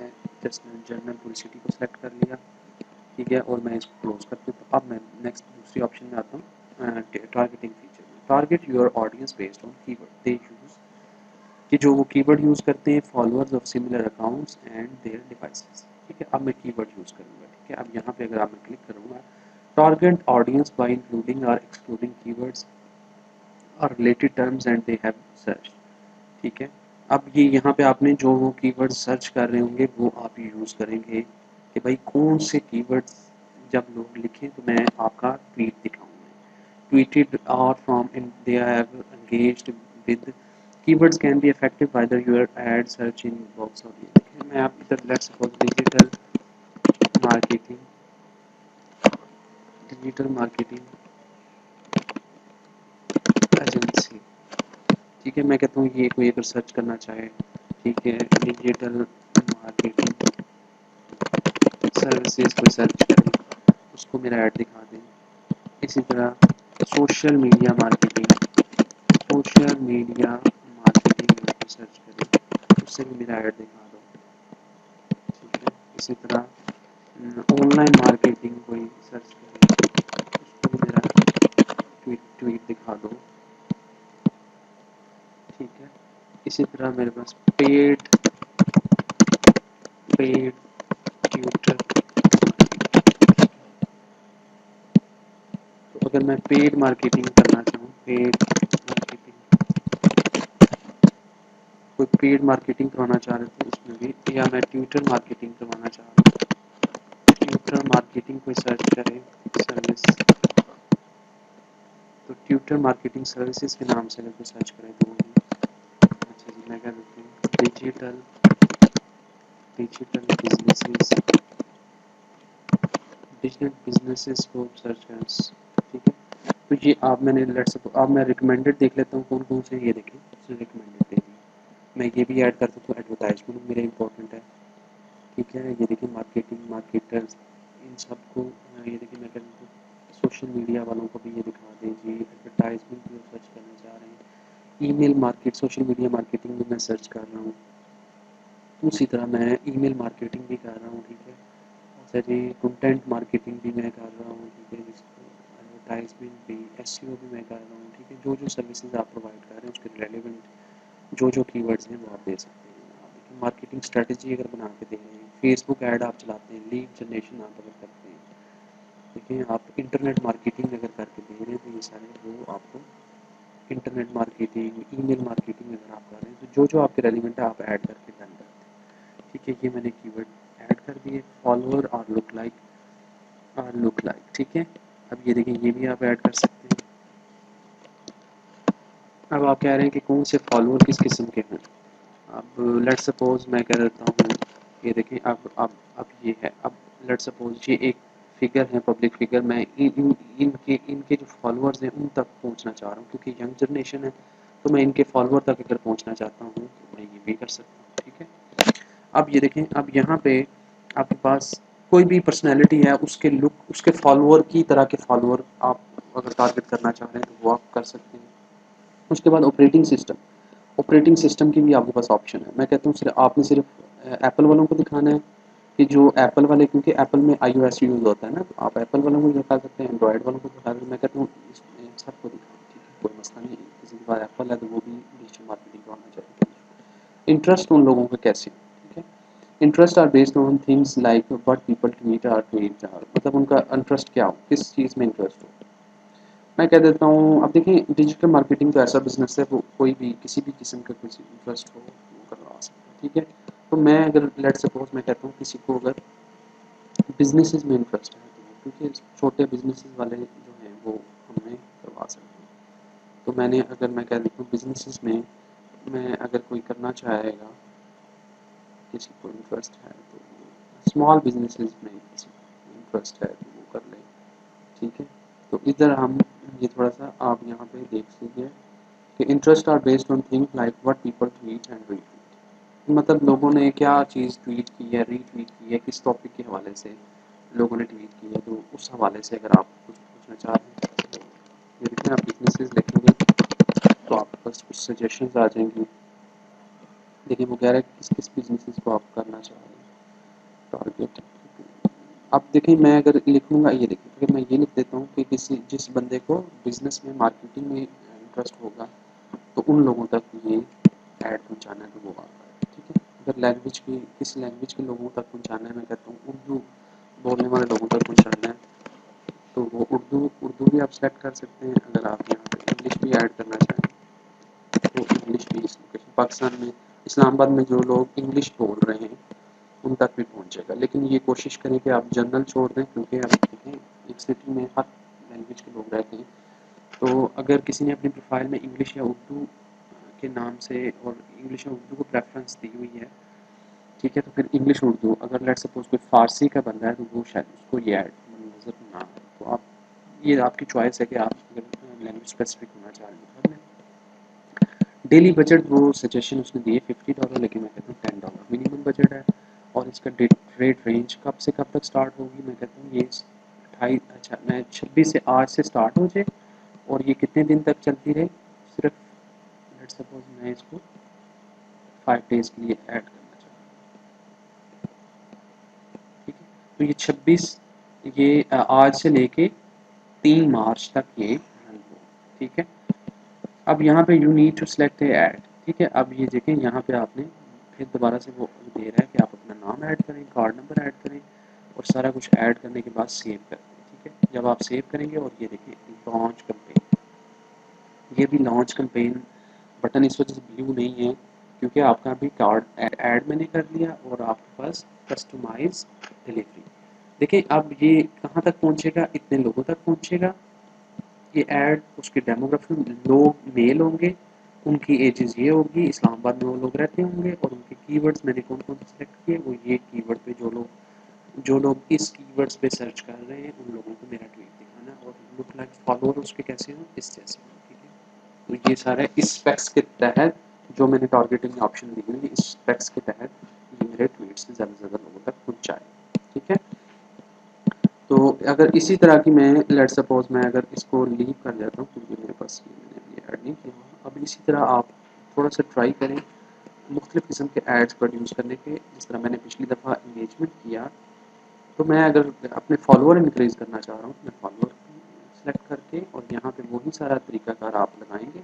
लेटेस्ट मैंने जर्नल पब्लिसिटी को सिलेक्ट कर लिया, ठीक है, और मैं इसको क्लोज करती हूँ। तो अब मैं नेक्स्ट दूसरी ऑप्शन में आता हूँ, टारगेटिंग फीचर में। Target your audience based on keyword they use, कि जो वो कीवर्ड यूज़ करते हैं followers of similar accounts and there devices, ठीक है। अब मैं कीवर्ड यूज़ करूँगा, ठीक है। अब यहाँ पे अगर आप मैं क्लिक करूँगा, टारगेट ऑडियंस बाय इंक्लूडिंग और एक्सक्लूडिंग कीवर्ड्स और related terms and they have search, ठीक है। अब ये यहाँ पे आपने जो वो कीवर्ड सर्च कर रहे होंगे वो आप यूज़ करेंगे कि भाई कौन से कीवर्ड्स जब लोग लिखें तो मैं आपका ट्वीट दिखाऊंगा। ट्वीटेड और from in they have engaged with keywords can be effective by your add search in box. और ये देखिए मैं आप इधर let's suppose digital marketing, digital marketing agency, ठीक है। मैं कहता हूँ ये कोई अगर सर्च करना चाहे, ठीक है, डिजिटल मार्केटिंग सर्विसेज कोई सर्च करें, उसको मेरा ऐड दिखा दें। इसी तरह social media marketing, social media marketing में कोई सर्च करें, उससे भी मेरा ऐड दिखा दो, ठीक है। इसी तरह ऑनलाइन मार्केटिंग कोई सर्च करें, उसको भी मेरा ट्वीट दिखा दो, ठीक है। इसी तरह मेरे पास पेड पेड ट्यूटर, तो अगर मैं पेड मार्केटिंग करना चाहूँ, पेड मार्केटिंग, कोई पेड मार्केटिंग करवाना चाह रहे थे उसमें भी, या मैं ट्यूटर मार्केटिंग करवाना चाह रहा हूँ, ट्यूटर मार्केटिंग कोई सर्च करें सर्विस, तो ट्यूटर मार्केटिंग सर्विसेज के नाम से अगर कोई सर्च करें तो अच्छा जी मैं क्या देती हूँ digital digital businesses, digital businesses को सर्च करें, ठीक है। तो ये आप मैंने लेट्स सपोज आप मैं रिकमेंडेड देख लेता हूँ कौन कौन से, ये देखें सबसे रिकमेंडेड दे दिए। मैं ये भी ऐड कर सकता हूँ, एडवर्टाइजमेंट मेरे इंपॉर्टेंट है, ठीक है। ये देखिए मार्केटिंग मार्केटर्स, इन सबको ये देखिए मैं कर देता हूँ सोशल मीडिया वालों को भी ये दिखा दीजिए, एडवर्टाइजमेंट भी सर्च करना चाह रहे हैं, email market social media marketing भी मैं सर्च कर रहा हूँ, उसी तरह मैं ईमेल मार्केटिंग भी कर रहा हूँ, ठीक है। अच्छा जी कंटेंट मार्केटिंग भी मैं कर रहा हूँ, ठीक है। जिसको एडवर्टाइजमेंट भी, एसईओ भी मैं कर रहा हूँ, ठीक है। जो जो सर्विसेज आप प्रोवाइड कर रहे हैं उसके रिलेवेंट जो जो कीवर्ड्स हैं वो आप दे सकते हैं। आप देखिए मार्केटिंग स्ट्रेटजी अगर बना के दे रहे हैं, फेसबुक ऐड आप चलाते हैं, लीड जनरेशन आप अगर करते हैं, देखिए आप इंटरनेट मार्केटिंग अगर करके दे रहे हैं तो ये सारे वो आपको इंटरनेट मार्केटिंग, ईमेल मार्केटिंग अगर आप कर रहे हैं तो जो जो आपके रेलिवेंट है आप ऐड करके डन करते हैं, ठीक है। ये मैंने कीवर्ड ऐड कर दिए, फॉलोअर और लुक लाइक, ठीक है। अब ये देखिए ये भी आप ऐड कर सकते हैं। अब आप कह रहे हैं कि कौन से फॉलोअर किस किस्म के हैं। अब लेट्स सपोज मैं कह देता हूँ, ये देखिए अब ये है, अब लेट्स सपोज ये एक फिगर है, पब्लिक फिगर, मैं इनके इनके जो फॉलोअर्स हैं उन तक पहुँचना चाह रहा हूँ क्योंकि यंग जनरेशन है, तो मैं इनके फॉलोअर तक अगर पहुँचना चाहता हूँ तो मैं ये भी कर सकता हूँ, ठीक है। अब ये देखें, अब यहाँ पे आपके पास कोई भी पर्सनैलिटी है, उसके लुक उसके फॉलोअर की तरह के फॉलोअर आप अगर टारगेट करना चाह रहे हैं तो वो आप कर सकते हैं। उसके बाद ऑपरेटिंग सिस्टम की भी आपके पास ऑप्शन है। मैं कहता हूँ सिर्फ आपने सिर्फ एप्पल वालों को दिखाना है कि जो एप्पल वाले, क्योंकि एप्पल में iOS यूज़ होता है ना, तो आप एप्पल वालों को दिखा सकते हैं, एंड्रॉयड वालों को दिखा सकते हैं। मैं कहता हूँ सबको दिखाओ, ठीक है, कोई मसला नहीं है। किसी के पास एप्पल है तो वो भी डिजिटल मार्केटिंग करवाना चाहिए। इंटरेस्ट उन लोगों का कैसे, ठीक है। Interest are based on things like what people tweet are, मतलब उनका इंटरेस्ट क्या हो, किस चीज़ में इंटरेस्ट हो। मैं कह देता हूँ, अब देखिए डिजिटल मार्केटिंग तो ऐसा बिजनेस है, वो कोई भी किसी भी किस्म का कुछ इंटरेस्ट हो वो करवा सकता है, ठीक है। तो मैं अगर लेट सपोज मैं कहता हूँ किसी को अगर बिजनेसेस में इंटरेस्ट है तो क्योंकि छोटे बिजनेसेस वाले जो हैं वो हमें करवा सकते हैं। तो मैंने अगर मैं कह देता हूँ बिजनेसेस में मैं अगर कोई करना चाहेगा, किसी को इंटरेस्ट है तो स्मॉल बिजनेसेस में किसी को इंटरेस्ट है तो वो कर ले, ठीक है। तो इधर हम ये थोड़ा सा आप यहाँ पे देख लीजिए कि interest are based on thing like what people tweet and retweet, मतलब लोगों ने क्या चीज़ ट्वीट की है, रीट्वीट की है, किस टॉपिक के हवाले से लोगों ने ट्वीट की है, तो उस हवाले से अगर आप कुछ पूछना चाह रहे हैं तो ये देखिए आप बिजनेसेस लिखेंगे तो आपके पास कुछ सजेशंस आ जाएंगी। देखिए वो कह रहा है किस किस बिजनेसेस को आप करना चाह रहे हैं, टारगेट। अब देखिए मैं अगर लिखूँगा, ये देखिए अगर मैं ये लिख देता हूँ कि किसी जिस बंदे को बिज़नेस में मार्केटिंग में इंटरेस्ट होगा तो उन लोगों तक ये ऐड पहुँचाना है, तो वो आता है, ठीक है। अगर लैंग्वेज की किस लैंग्वेज के लोगों तक पहुँचाना है, मैं कहता हूँ उर्दू बोलने वाले लोगों तक पहुँचाना है, तो वो उर्दू उर्दू भी आप सेलेक्ट कर सकते हैं। अगर आप यहाँ पे इंग्लिश भी ऐड करना चाहें तो इंग्लिश भी इस लोकेशन पाकिस्तान में इस्लामाबाद में जो लोग इंग्लिश बोल रहे हैं उन तक भी पहुँचेगा। लेकिन ये कोशिश करें कि आप जनरल छोड़ दें, क्योंकि आप देखें एक सिटी में हर लैंग्वेज के लोग रहते हैं। तो अगर किसी ने अपनी प्रोफाइल में इंग्लिश या उर्दू के नाम से और इंग्लिश या उर्दू को प्रेफरेंस दी हुई है, ठीक है, तो फिर इंग्लिश उर्दू अगर लेट्स सपोज कोई फ़ारसी का बंदा है तो वो शायद उसको ये ऐड नज़र ना आए। तो आप ये आपकी चॉइस है कि आप अगर लैंग्वेज स्पेसिफिक होना चाह रहे हैं तो डेली बजट वो सजेशन उसने दिए $50, लेकिन मैं कहता हूँ $10 मिनिमम बजट है। और इसका रेट रेंज कब से कब तक स्टार्ट होगी, मैं कहता हूँ ये 28 अच्छा मैं 26 से आज से स्टार्ट हो जाए और ये कितने दिन तक चलती रहे। सिर्फ लेट्स सपोज मैं इसको 5 डेज़ के लिए ऐड करना चाहता हूँ, ठीक है। तो ये 26 ये आज से लेके 3 मार्च तक ये रन हो, ठीक है। अब यहाँ पे you need to select a ad, ठीक है। अब ये देखें यहाँ पे आपने फिर दोबारा से वो दे रहा है कि आप अपना नाम ऐड करें, कार्ड नंबर ऐड करें और सारा कुछ ऐड करने के बाद सेव कर दें, ठीक है। जब आप सेव करेंगे और ये देखें लॉन्च कैंपेन, ये भी लॉन्च कैंपेन बटन इस वजह से ब्लू नहीं है क्योंकि आपका अभी कार्ड ऐड मैंने कर लिया और आपके पास कस्टमाइज डिलीवरी। देखिए अब ये कहाँ तक पहुँचेगा, इतने लोगों तक पहुँचेगा ये ऐड। उसके डेमोग्राफी लोग मेल होंगे, उनकी एजेस ये होगी, इस्लामाबाद में वो लोग रहते होंगे और उनके कीवर्ड्स मैंने कौन कौन से सेलेक्ट किए, वो ये कीवर्ड पे जो लोग इस कीवर्ड्स पे सर्च कर रहे हैं उन लोगों को मेरा ट्वीट दिखाना है और लुक लाइक फॉलोअर उसके कैसे हो, इस जैसे हो, ठीक है। तो ये सारे इस स्पेक्स के तहत जो मैंने टारगेटिंग ऑप्शन दी हुई है, इस स्पेक्स के तहत ये मेरे ट्वीट से ज़्यादा से ज़्यादा लोगों तक पहुँचाए, ठीक है। तो अगर इसी तरह की मैं लेट्स सपोज मैं अगर इसको लीव कर देता हूँ क्योंकि मेरे पास ये मैंने अभी ऐड नहीं किया। अब इसी तरह आप थोड़ा सा ट्राई करें मुख्तलिफ़ किस्म के एड्स प्रोड्यूस करने के, जिस तरह मैंने पिछली दफ़ा इंगेजमेंट किया। तो मैं अगर अपने फॉलोअर इंक्रीज़ करना चाह रहा हूँ तो मैं फॉलोअर सेलेक्ट करके और यहाँ पे वही सारा तरीकाकार आप लगाएंगे,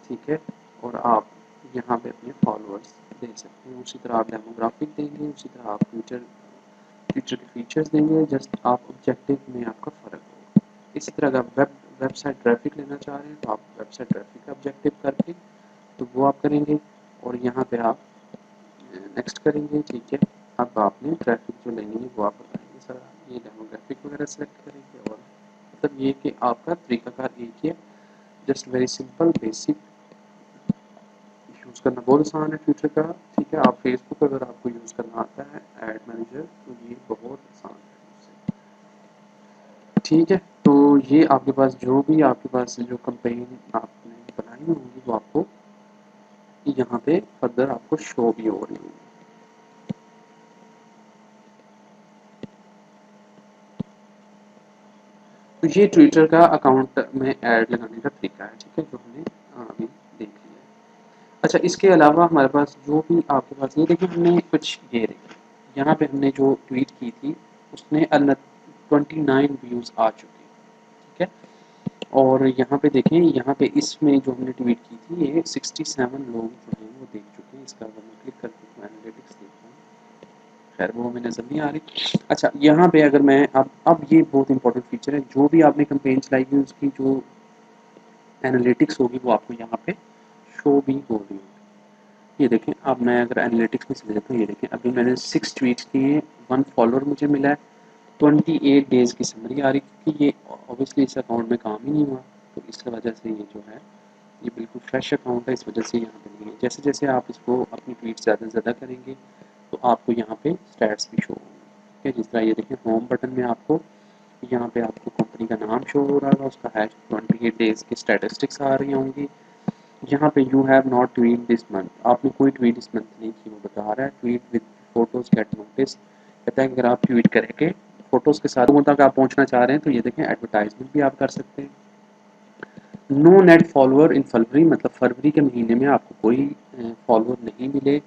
ठीक है। और आप यहाँ पे अपने फॉलोअर्स दे सकते हैं। उसी तरह आप डेमोग्राफिक देंगे, उसी तरह आप फ्यूचर के फीचर्स देंगे, जस्ट आप ऑब्जेक्टिव में आपका फ़र्क होगा। इसी तरह अगर वेबसाइट ट्रैफिक लेना चाह रहे हैं तो आप वेबसाइट ट्रैफिक का ऑब्जेक्टिव करके तो वो आप करेंगे और यहाँ पे आप नेक्स्ट करेंगे, ठीक है। अब आपने ट्रैफिक जो लेनी है वो आप बताएंगे सर, ये डेमोग्राफिक वगैरह सेलेक्ट करेंगे और मतलब ये कि आपका तरीकाकार एक ही है, just very simple basic. Use करना बहुत आसान है ट्विटर का, ठीक है। आप फेसबुक अगर आपको यूज़ करना आता है एड मैनेजर तो ये बहुत आसान है उससे, ठीक है। तो ये आपके पास जो भी आपके पास जो कैंपेन आपने बनाई होंगी वो आपको यहाँ पे फर्दर आपको शो भी हो रही होगी। तो ये ट्विटर का अकाउंट में ऐड लगाने का तरीका है, ठीक है, जो हमने अभी देख लिया है। अच्छा इसके अलावा हमारे पास जो भी आपके पास ये देखिए हमने कुछ ये देखिए यहाँ पे हमने जो ट्वीट की थी उसने 29 व्यूज़ आ चुके हैं, ठीक है। और यहाँ पे देखें, यहाँ पे इसमें जो हमने ट्वीट की थी ये 67 लोग जो हैं वो देख चुके हैं। इसका अगर मैं क्लिक करके एनालिटिक्स देखता हूँ, खैर वो हमें नज़र नहीं आ रही। अच्छा यहाँ पे अगर मैं अब ये बहुत इंपॉर्टेंट फीचर है, जो भी आपने कैंपेन चलाई हुई उसकी जो एनालिटिक्स होगी वो आपको यहाँ पे शो भी हो रही होगी। ये देखें अब मैं अगर एनालिटिक्स में चले जाता हूँ, ये देखें अभी मैंने 6 ट्वीट्स किए हैं, 1 फॉलोअर मुझे मिला है, 28 डेज़ की समरी आ रही क्योंकि ये ऑब्वियसली इस अकाउंट में काम ही नहीं हुआ, तो इस वजह से ये जो है ये बिल्कुल फ्रेश अकाउंट है, इस वजह से यहाँ पे नहीं है। जैसे जैसे आप इसको अपनी ट्वीट ज़्यादा से ज़्यादा करेंगे तो आपको यहाँ पे स्टैट्स भी शो होंगे, ठीक है। जिस तरह ये देखें होम बटन में आपको यहाँ पे आपको कंपनी का नाम शो हो रहा है, उसका हैश 28 डेज़ की स्टैटिस्टिक्स आ रही होंगी। यहाँ पे you have not tweet this month, आपने कोई ट्वीट इस मंथ नहीं की, वो बता रहा है tweet with photos get notice, कहता है कि अगर आप ट्वीट करेंगे फ़ोटोज़ के साथ लोगों तक आप पहुँचना चाह रहे हैं तो ये देखें एडवर्टाइजमेंट भी आप कर सकते हैं। नो नेट फॉलोअर इन फरवरी, मतलब फरवरी के महीने में आपको कोई फॉलोअर नहीं मिले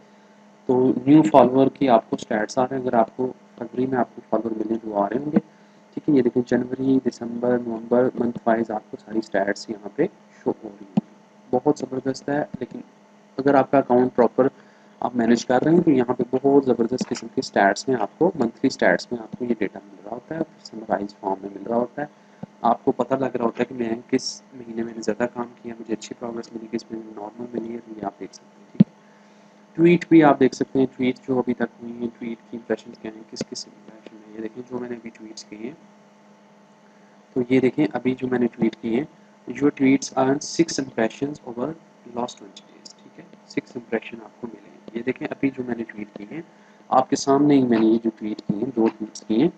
तो न्यू फॉलोअर की आपको स्टैट्स आ रहे हैं, अगर आपको फरवरी में आपको फॉलोअर मिले तो वो आ रहे होंगे, ठीक है। ये देखिए जनवरी, दिसंबर, नवंबर मंथ वाइज आपको सारी स्टैट्स यहाँ पे शो हो रही हैं। बहुत ज़बरदस्त है। लेकिन अगर आपका अकाउंट प्रॉपर आप मैनेज कर रहे हैं तो यहाँ पे बहुत ज़बरदस्त किस्म के स्टैट्स में आपको, मंथली स्टैट्स में आपको ये डेटा मिल रहा होता है, समराइज फॉर्म में मिल रहा होता है। आपको पता लग रहा होता है कि मैं किस महीने मैंने ज़्यादा काम किया, मुझे अच्छी प्रोग्रेस मिली, किस महीने नॉर्मल मिली है, तो ये आप देख सकते हैं, ठीक है। ट्वीट भी आप देख सकते हैं, ट्वीट जो अभी तक हुई हैं, ट्वीट की इंप्रेशन क्या हैं, किस किस इंप्रेशन है। ये देखें जो मैंने अभी ट्वीट्स किए हैं, तो ये देखें अभी जो मैंने ट्वीट किए हैं, your tweets are 6 impressions over last 20 days, ठीक है। 6 इंप्रेशन आपको मिले हैं। ये देखें अभी जो मैंने ट्वीट किए हैं, आपके सामने ही मैंने ये जो ट्वीट किए हैं, 2 ट्वीट्स किए हैं,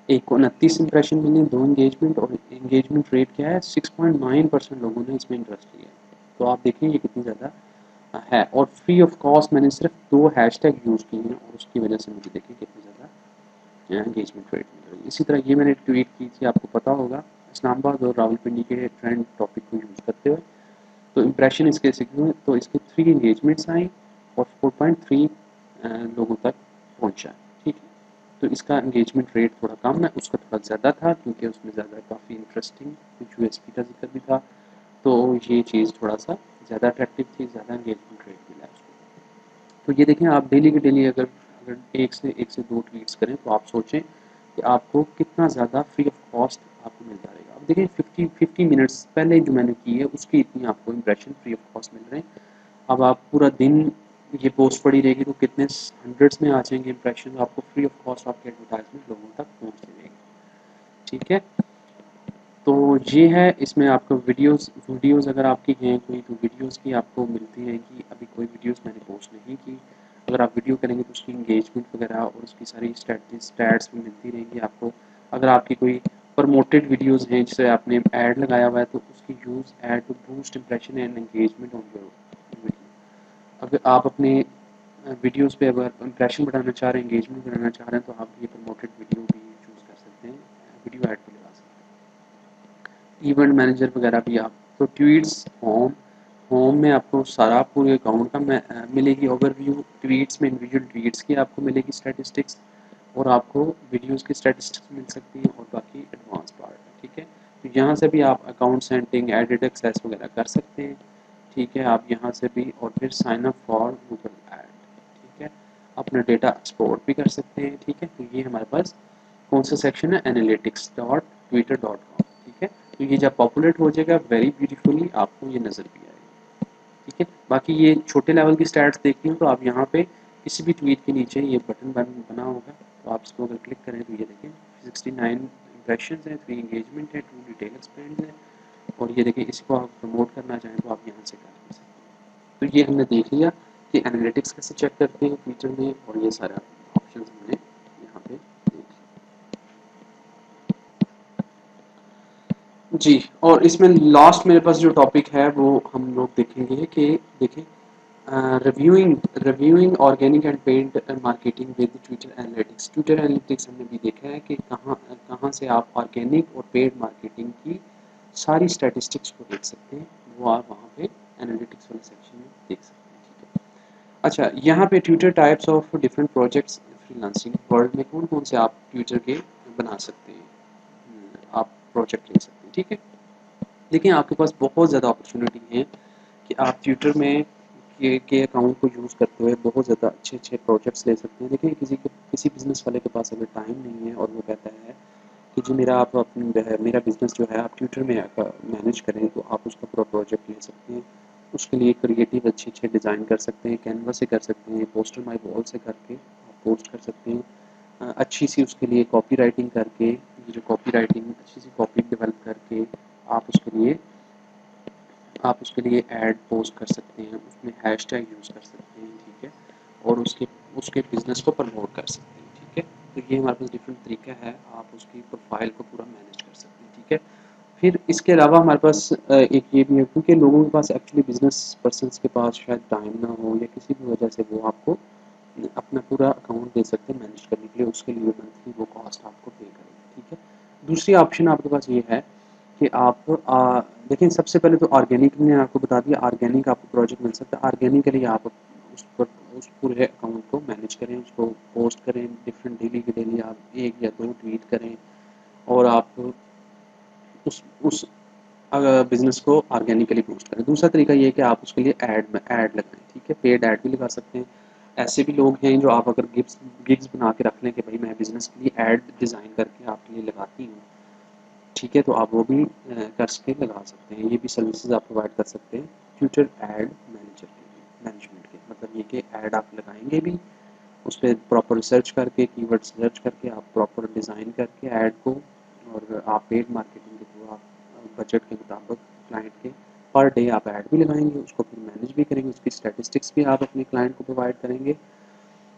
एक को 29 इंप्रेशन मिले, 2 एंगेजमेंट, और एंगेजमेंट रेट क्या है, 6.9% लोगों ने इसमें इंटरेस्ट लिया है। तो आप देखें ये कितनी ज़्यादा है। और फ्री ऑफ कॉस्ट मैंने सिर्फ 2 हैशटैग यूज़ किए हैं और उसकी वजह से मुझे देखें कितनी ज़्यादा एंगेजमेंट रेट मिल रही है। इसी तरह ये मैंने ट्वीट की थी, आपको पता होगा, इस्लामाबाद और रावलपिंडी के ट्रेंड टॉपिक को यूज़ करते हुए। तो इंप्रेशन इसके हुए, तो इसके 3 एंगेजमेंट्स आई और 4.3 लोगों तक पहुँचा, ठीक है। तो इसका एंगेजमेंट रेट थोड़ा कम है, उसका थोड़ा ज़्यादा था क्योंकि उसमें ज़्यादा काफ़ी इंटरेस्टिंग कुछ यूएसपी का जिक्र भी था। तो ये चीज़ थोड़ा सा ज़्यादा अट्रैक्टिव थी, ज़्यादा एंगेजमेंट रेट मिला उसको। तो ये देखें आप डेली के डेली अगर अगर एक से 2 ट्वीट्स करें तो आप सोचें कि आपको कितना ज़्यादा फ्री ऑफ कॉस्ट आपको मिल जाएगा। अब देखें 50 मिनट्स पहले जो मैंने की है उसकी इतनी आपको इंप्रेशन फ्री ऑफ कॉस्ट मिल रहे हैं। अब आप पूरा दिन ये पोस्ट पड़ी रहेगी तो कितने हंड्रेड्स में आ जाएंगे इंप्रेशन, तो आपको फ्री ऑफ कॉस्ट आपकी एडवर्टाइजमेंट लोगों तक पहुँचती रहेगी, ठीक है। तो ये है, इसमें आपको वीडियोस अगर आपकी हैं कोई तो वीडियोस की आपको मिलती रहेगी। अभी कोई वीडियोस मैंने पोस्ट नहीं की। अगर आप वीडियो करेंगे तो उसकी एंगेजमेंट वगैरह और उसकी सारी स्टैट्स भी मिलती रहेंगी आपको। अगर आपकी कोई प्रमोटेड वीडियोस हैं जिसे आपने ऐड लगाया हुआ है तो उसकी use ad to boost impression and engagement on your video. अगर आप अपने वीडियोस पे अगर इंप्रेशन बढ़ाना चाह रहे हैं, एंगेजमेंट बढ़ाना चाह रहे हैं, तो आप ये प्रमोटेड वीडियो भी चूज़ कर सकते हैं, वीडियो ऐड भी लगा सकते हैं। इवेंट मैनेजर वगैरह भी आप, तो ट्वीट्स होम, होम में आपको सारा पूरे अकाउंट का मिलेगी ओवरव्यू, ट्वीट्स में इंडिविजुअल ट्वीट्स की आपको मिलेगी स्टैटिस्टिक्स, और आपको वीडियोस की स्टैटिस्टिक्स मिल सकती है, और बाकी एडवांस पार्ट है, ठीक है। तो यहाँ से भी आप अकाउंट सेटिंग, एडिट एक्सेस वगैरह कर सकते हैं, ठीक है। आप यहाँ से भी, और फिर sign up for Google ad, ठीक है। अपना डेटा एक्सपोर्ट भी कर सकते हैं, ठीक है। तो ये हमारे पास कौन सा सेक्शन है, analytics.twitter.com, ठीक है। तो ये जब पॉपुलेट हो जाएगा वेरी ब्यूटीफुली आपको ये नज़र भी आएगा, ठीक है। बाकी ये छोटे लेवल की स्टैट्स देखनी हो तो आप यहाँ पे किसी भी ट्वीट के नीचे ये बटन बना होगा, तो आप इसको अगर क्लिक करें तो ये देखें 69 इंप्रेशंस हैं, 3 एंगेजमेंट है, 2 डिटेल एक्सपेंड है, और ये देखिए इसको आप प्रमोट करना चाहें तो आप यहाँ से कर सकते हैं। तो ये हमने देख लिया कि एनालिटिक्स कैसे चेक करते हैं ट्विटर में, और ये सारा ऑप्शन हमने यहाँ पे देख लिया जी। और इसमें लास्ट मेरे पास जो टॉपिक है वो हम लोग देखेंगे कि देखें reviewing reviewing organic and paid marketing with Twitter analytics. Twitter analytics हमने भी देखा है कि कहाँ कहाँ से आप ऑर्गेनिक और पेड मार्केटिंग की सारी स्टैटिस्टिक्स को देख सकते हैं, वो आप वहाँ पे एनालिटिक्स वाले सेक्शन में देख सकते हैं, ठीक है। अच्छा, यहाँ पे Twitter types of different projects freelancing world में कौन कौन से आप ट्विटर के बना सकते हैं, आप प्रोजेक्ट ले सकते हैं, ठीक है। देखिए आपके पास बहुत ज़्यादा अपॉर्चुनिटी है कि आप ट्विटर में के अकाउंट को यूज़ करते हुए बहुत ज़्यादा अच्छे अच्छे प्रोजेक्ट्स ले सकते हैं। देखिए किसी बिजनेस वाले के पास अगर टाइम नहीं है और वो कहता है कि जी मेरा बिजनेस जो है आप ट्विटर में मैनेज करें, तो आप उसका पूरा प्रोजेक्ट ले सकते हैं। उसके लिए क्रिएटिव अच्छे अच्छे डिज़ाइन कर सकते हैं, कैनवा से कर सकते हैं, पोस्टर माई वॉल से करके आप पोस्ट कर सकते हैं। अच्छी सी उसके लिए कॉपी राइटिंग करके, ये जो कॉपी राइटिंग अच्छी सी कॉपी डेवलप करके आप उसके लिए ऐड पोस्ट कर सकते हैं, उसमें हैशटैग यूज़ कर सकते हैं, ठीक है। और उसके उसके बिज़नेस को प्रमोट कर सकते हैं, ठीक है। तो ये हमारे पास डिफरेंट तरीका है, आप उसकी प्रोफाइल को पूरा मैनेज कर सकते हैं, ठीक है। फिर इसके अलावा हमारे पास एक ये भी है, क्योंकि लोगों के पास एक्चुअली बिजनेस पर्सनस के पास शायद टाइम ना हो या किसी भी वजह से वो आपको अपना पूरा अकाउंट दे सकते हैं मैनेज करने के लिए, उसके लिए मंथली वो कॉस्ट आपको पे करेंगे, ठीक है। दूसरी ऑप्शन आपके पास ये है कि आप देखें, सबसे पहले तो ऑर्गेनिक ने आपको बता दिया, ऑर्गेनिक आपको प्रोजेक्ट मिल सकता है। ऑर्गेनिकली आप उस पर उस पूरे अकाउंट को मैनेज करें, उसको पोस्ट करें, डिफरेंट डेली के डेली आप 1 या 2 ट्वीट करें और आप उस बिज़नेस को ऑर्गेनिकली बूस्ट करें। दूसरा तरीका ये है कि आप उसके लिए ऐड लगाएँ, ठीक है? पेड ऐड भी लगा सकते हैं। ऐसे भी लोग हैं जो आप अगर गिग्स बना के रख लें कि भाई मैं बिज़नेस के लिए ऐड डिज़ाइन करके आपके लिए लगाती हूँ, ठीक है? तो आप वो भी करके लगा सकते हैं। ये भी सर्विसेज़ आप प्रोवाइड कर सकते हैं फ्यूचर ऐड मैनेजमेंट के। मतलब ये कि ऐड आप लगाएँगे भी, उस पे प्रॉपर रिसर्च करके, कीवर्ड सर्च करके, आप प्रॉपर डिज़ाइन करके ऐड को, और आप पेड मार्केटिंग के थ्रू आप बजट के मुताबिक क्लाइंट के पर डे आप ऐड भी लगाएँगे, उसको फिर मैनेज भी करेंगे, उसकी स्टैटिस्टिक्स भी आप अपने क्लाइंट को प्रोवाइड करेंगे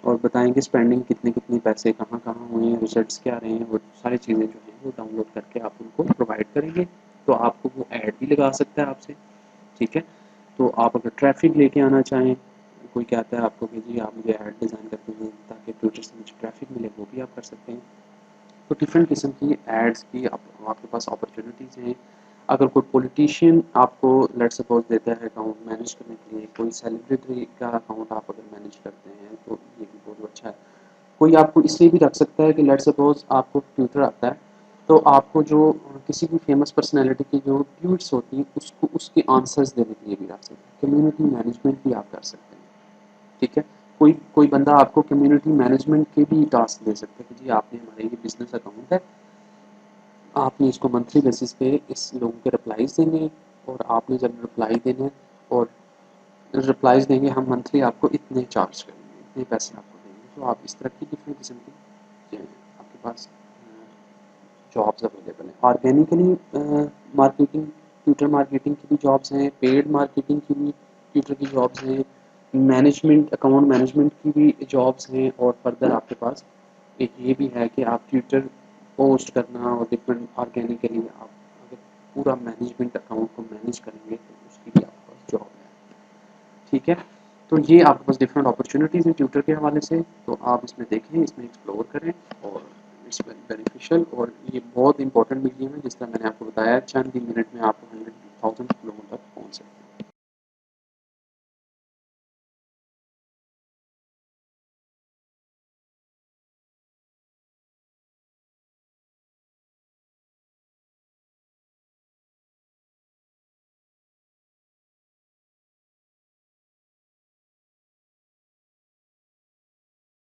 और बताएँगे स्पेंडिंग कितने-कितने पैसे कहाँ-कहाँ हुए हैं, रिजल्ट्स क्या रहे हैं, वो सारी चीज़ें जो हैं वो डाउनलोड करके आप उनको प्रोवाइड करेंगे। तो आपको वो ऐड भी लगा सकता है आपसे, ठीक है? तो आप अगर ट्रैफ़िक लेके आना चाहें, कोई कहता है आपको कि जी आप मुझे ऐड डिज़ाइन करके दें ताकि ट्विटर से मुझे ट्रैफ़िक मिले, वो भी आप कर सकते हैं। तो डिफरेंट किस्म की एड्स की आपके पास अपॉर्चुनिटीज़ हैं। अगर कोई पॉलिटिशियन आपको लेट्स सपोज देता है अकाउंट मैनेज करने के लिए, कोई सेलिब्रिटी का अकाउंट आप अगर मैनेज करते हैं तो ये भी बहुत अच्छा है। कोई आपको इसलिए भी रख सकता है कि लेट्स सपोज आपको ट्विटर आता है, तो आपको जो किसी भी फेमस पर्सनैलिटी की जो ट्वीट्स होती हैं उसको उसके आंसर्स देने के लिए भी रख सकते हैं। कम्युनिटी मैनेजमेंट भी आप कर सकते हैं, ठीक है? कोई कोई बंदा आपको कम्युनिटी मैनेजमेंट के भी टास्क दे सकता है कि जी आपने हमारे ये बिज़नेस अकाउंट है, आपने इसको मंथली बेसिस पे इस लोगों के रिप्लाईज़ देने हैं और आपने जब रिप्लाई देने हैं और रिप्लाईज़ देंगे हम मंथली आपको इतने चार्ज करेंगे, इतने पैसे आपको देंगे। तो आप इस तरह की डिफरेंट किस्म की आपके पास जॉब्स अवेलेबल हैं। ऑर्गेनिकली मार्केटिंग, ट्विटर मार्केटिंग की भी जॉब्स हैं, पेड मार्केटिंग की भी ट्विटर की जॉब्स हैं, मैनेजमेंट अकाउंट मैनेजमेंट की भी जॉब्स हैं और फर्दर आपके पास एक ये भी है कि आप ट्विटर पोस्ट करना और डिफरेंट ऑर्गेनिकली आप अगर पूरा मैनेजमेंट अकाउंट को मैनेज करेंगे तो उसकी भी आपके पास जॉब है, ठीक है? तो ये आपके पास डिफरेंट अपॉर्चुनिटीज़ हैं ट्विटर के हवाले से, तो आप इसमें देखें, इसमें एक्सप्लोर करें और इट्स वेरी बेनिफिशियल और ये बहुत इंपॉर्टेंट मीडियम है। जिस तरह मैंने आपको बताया चंद ही मिनट में आप 100,000 लोगों तक पहुँच सकते हैं।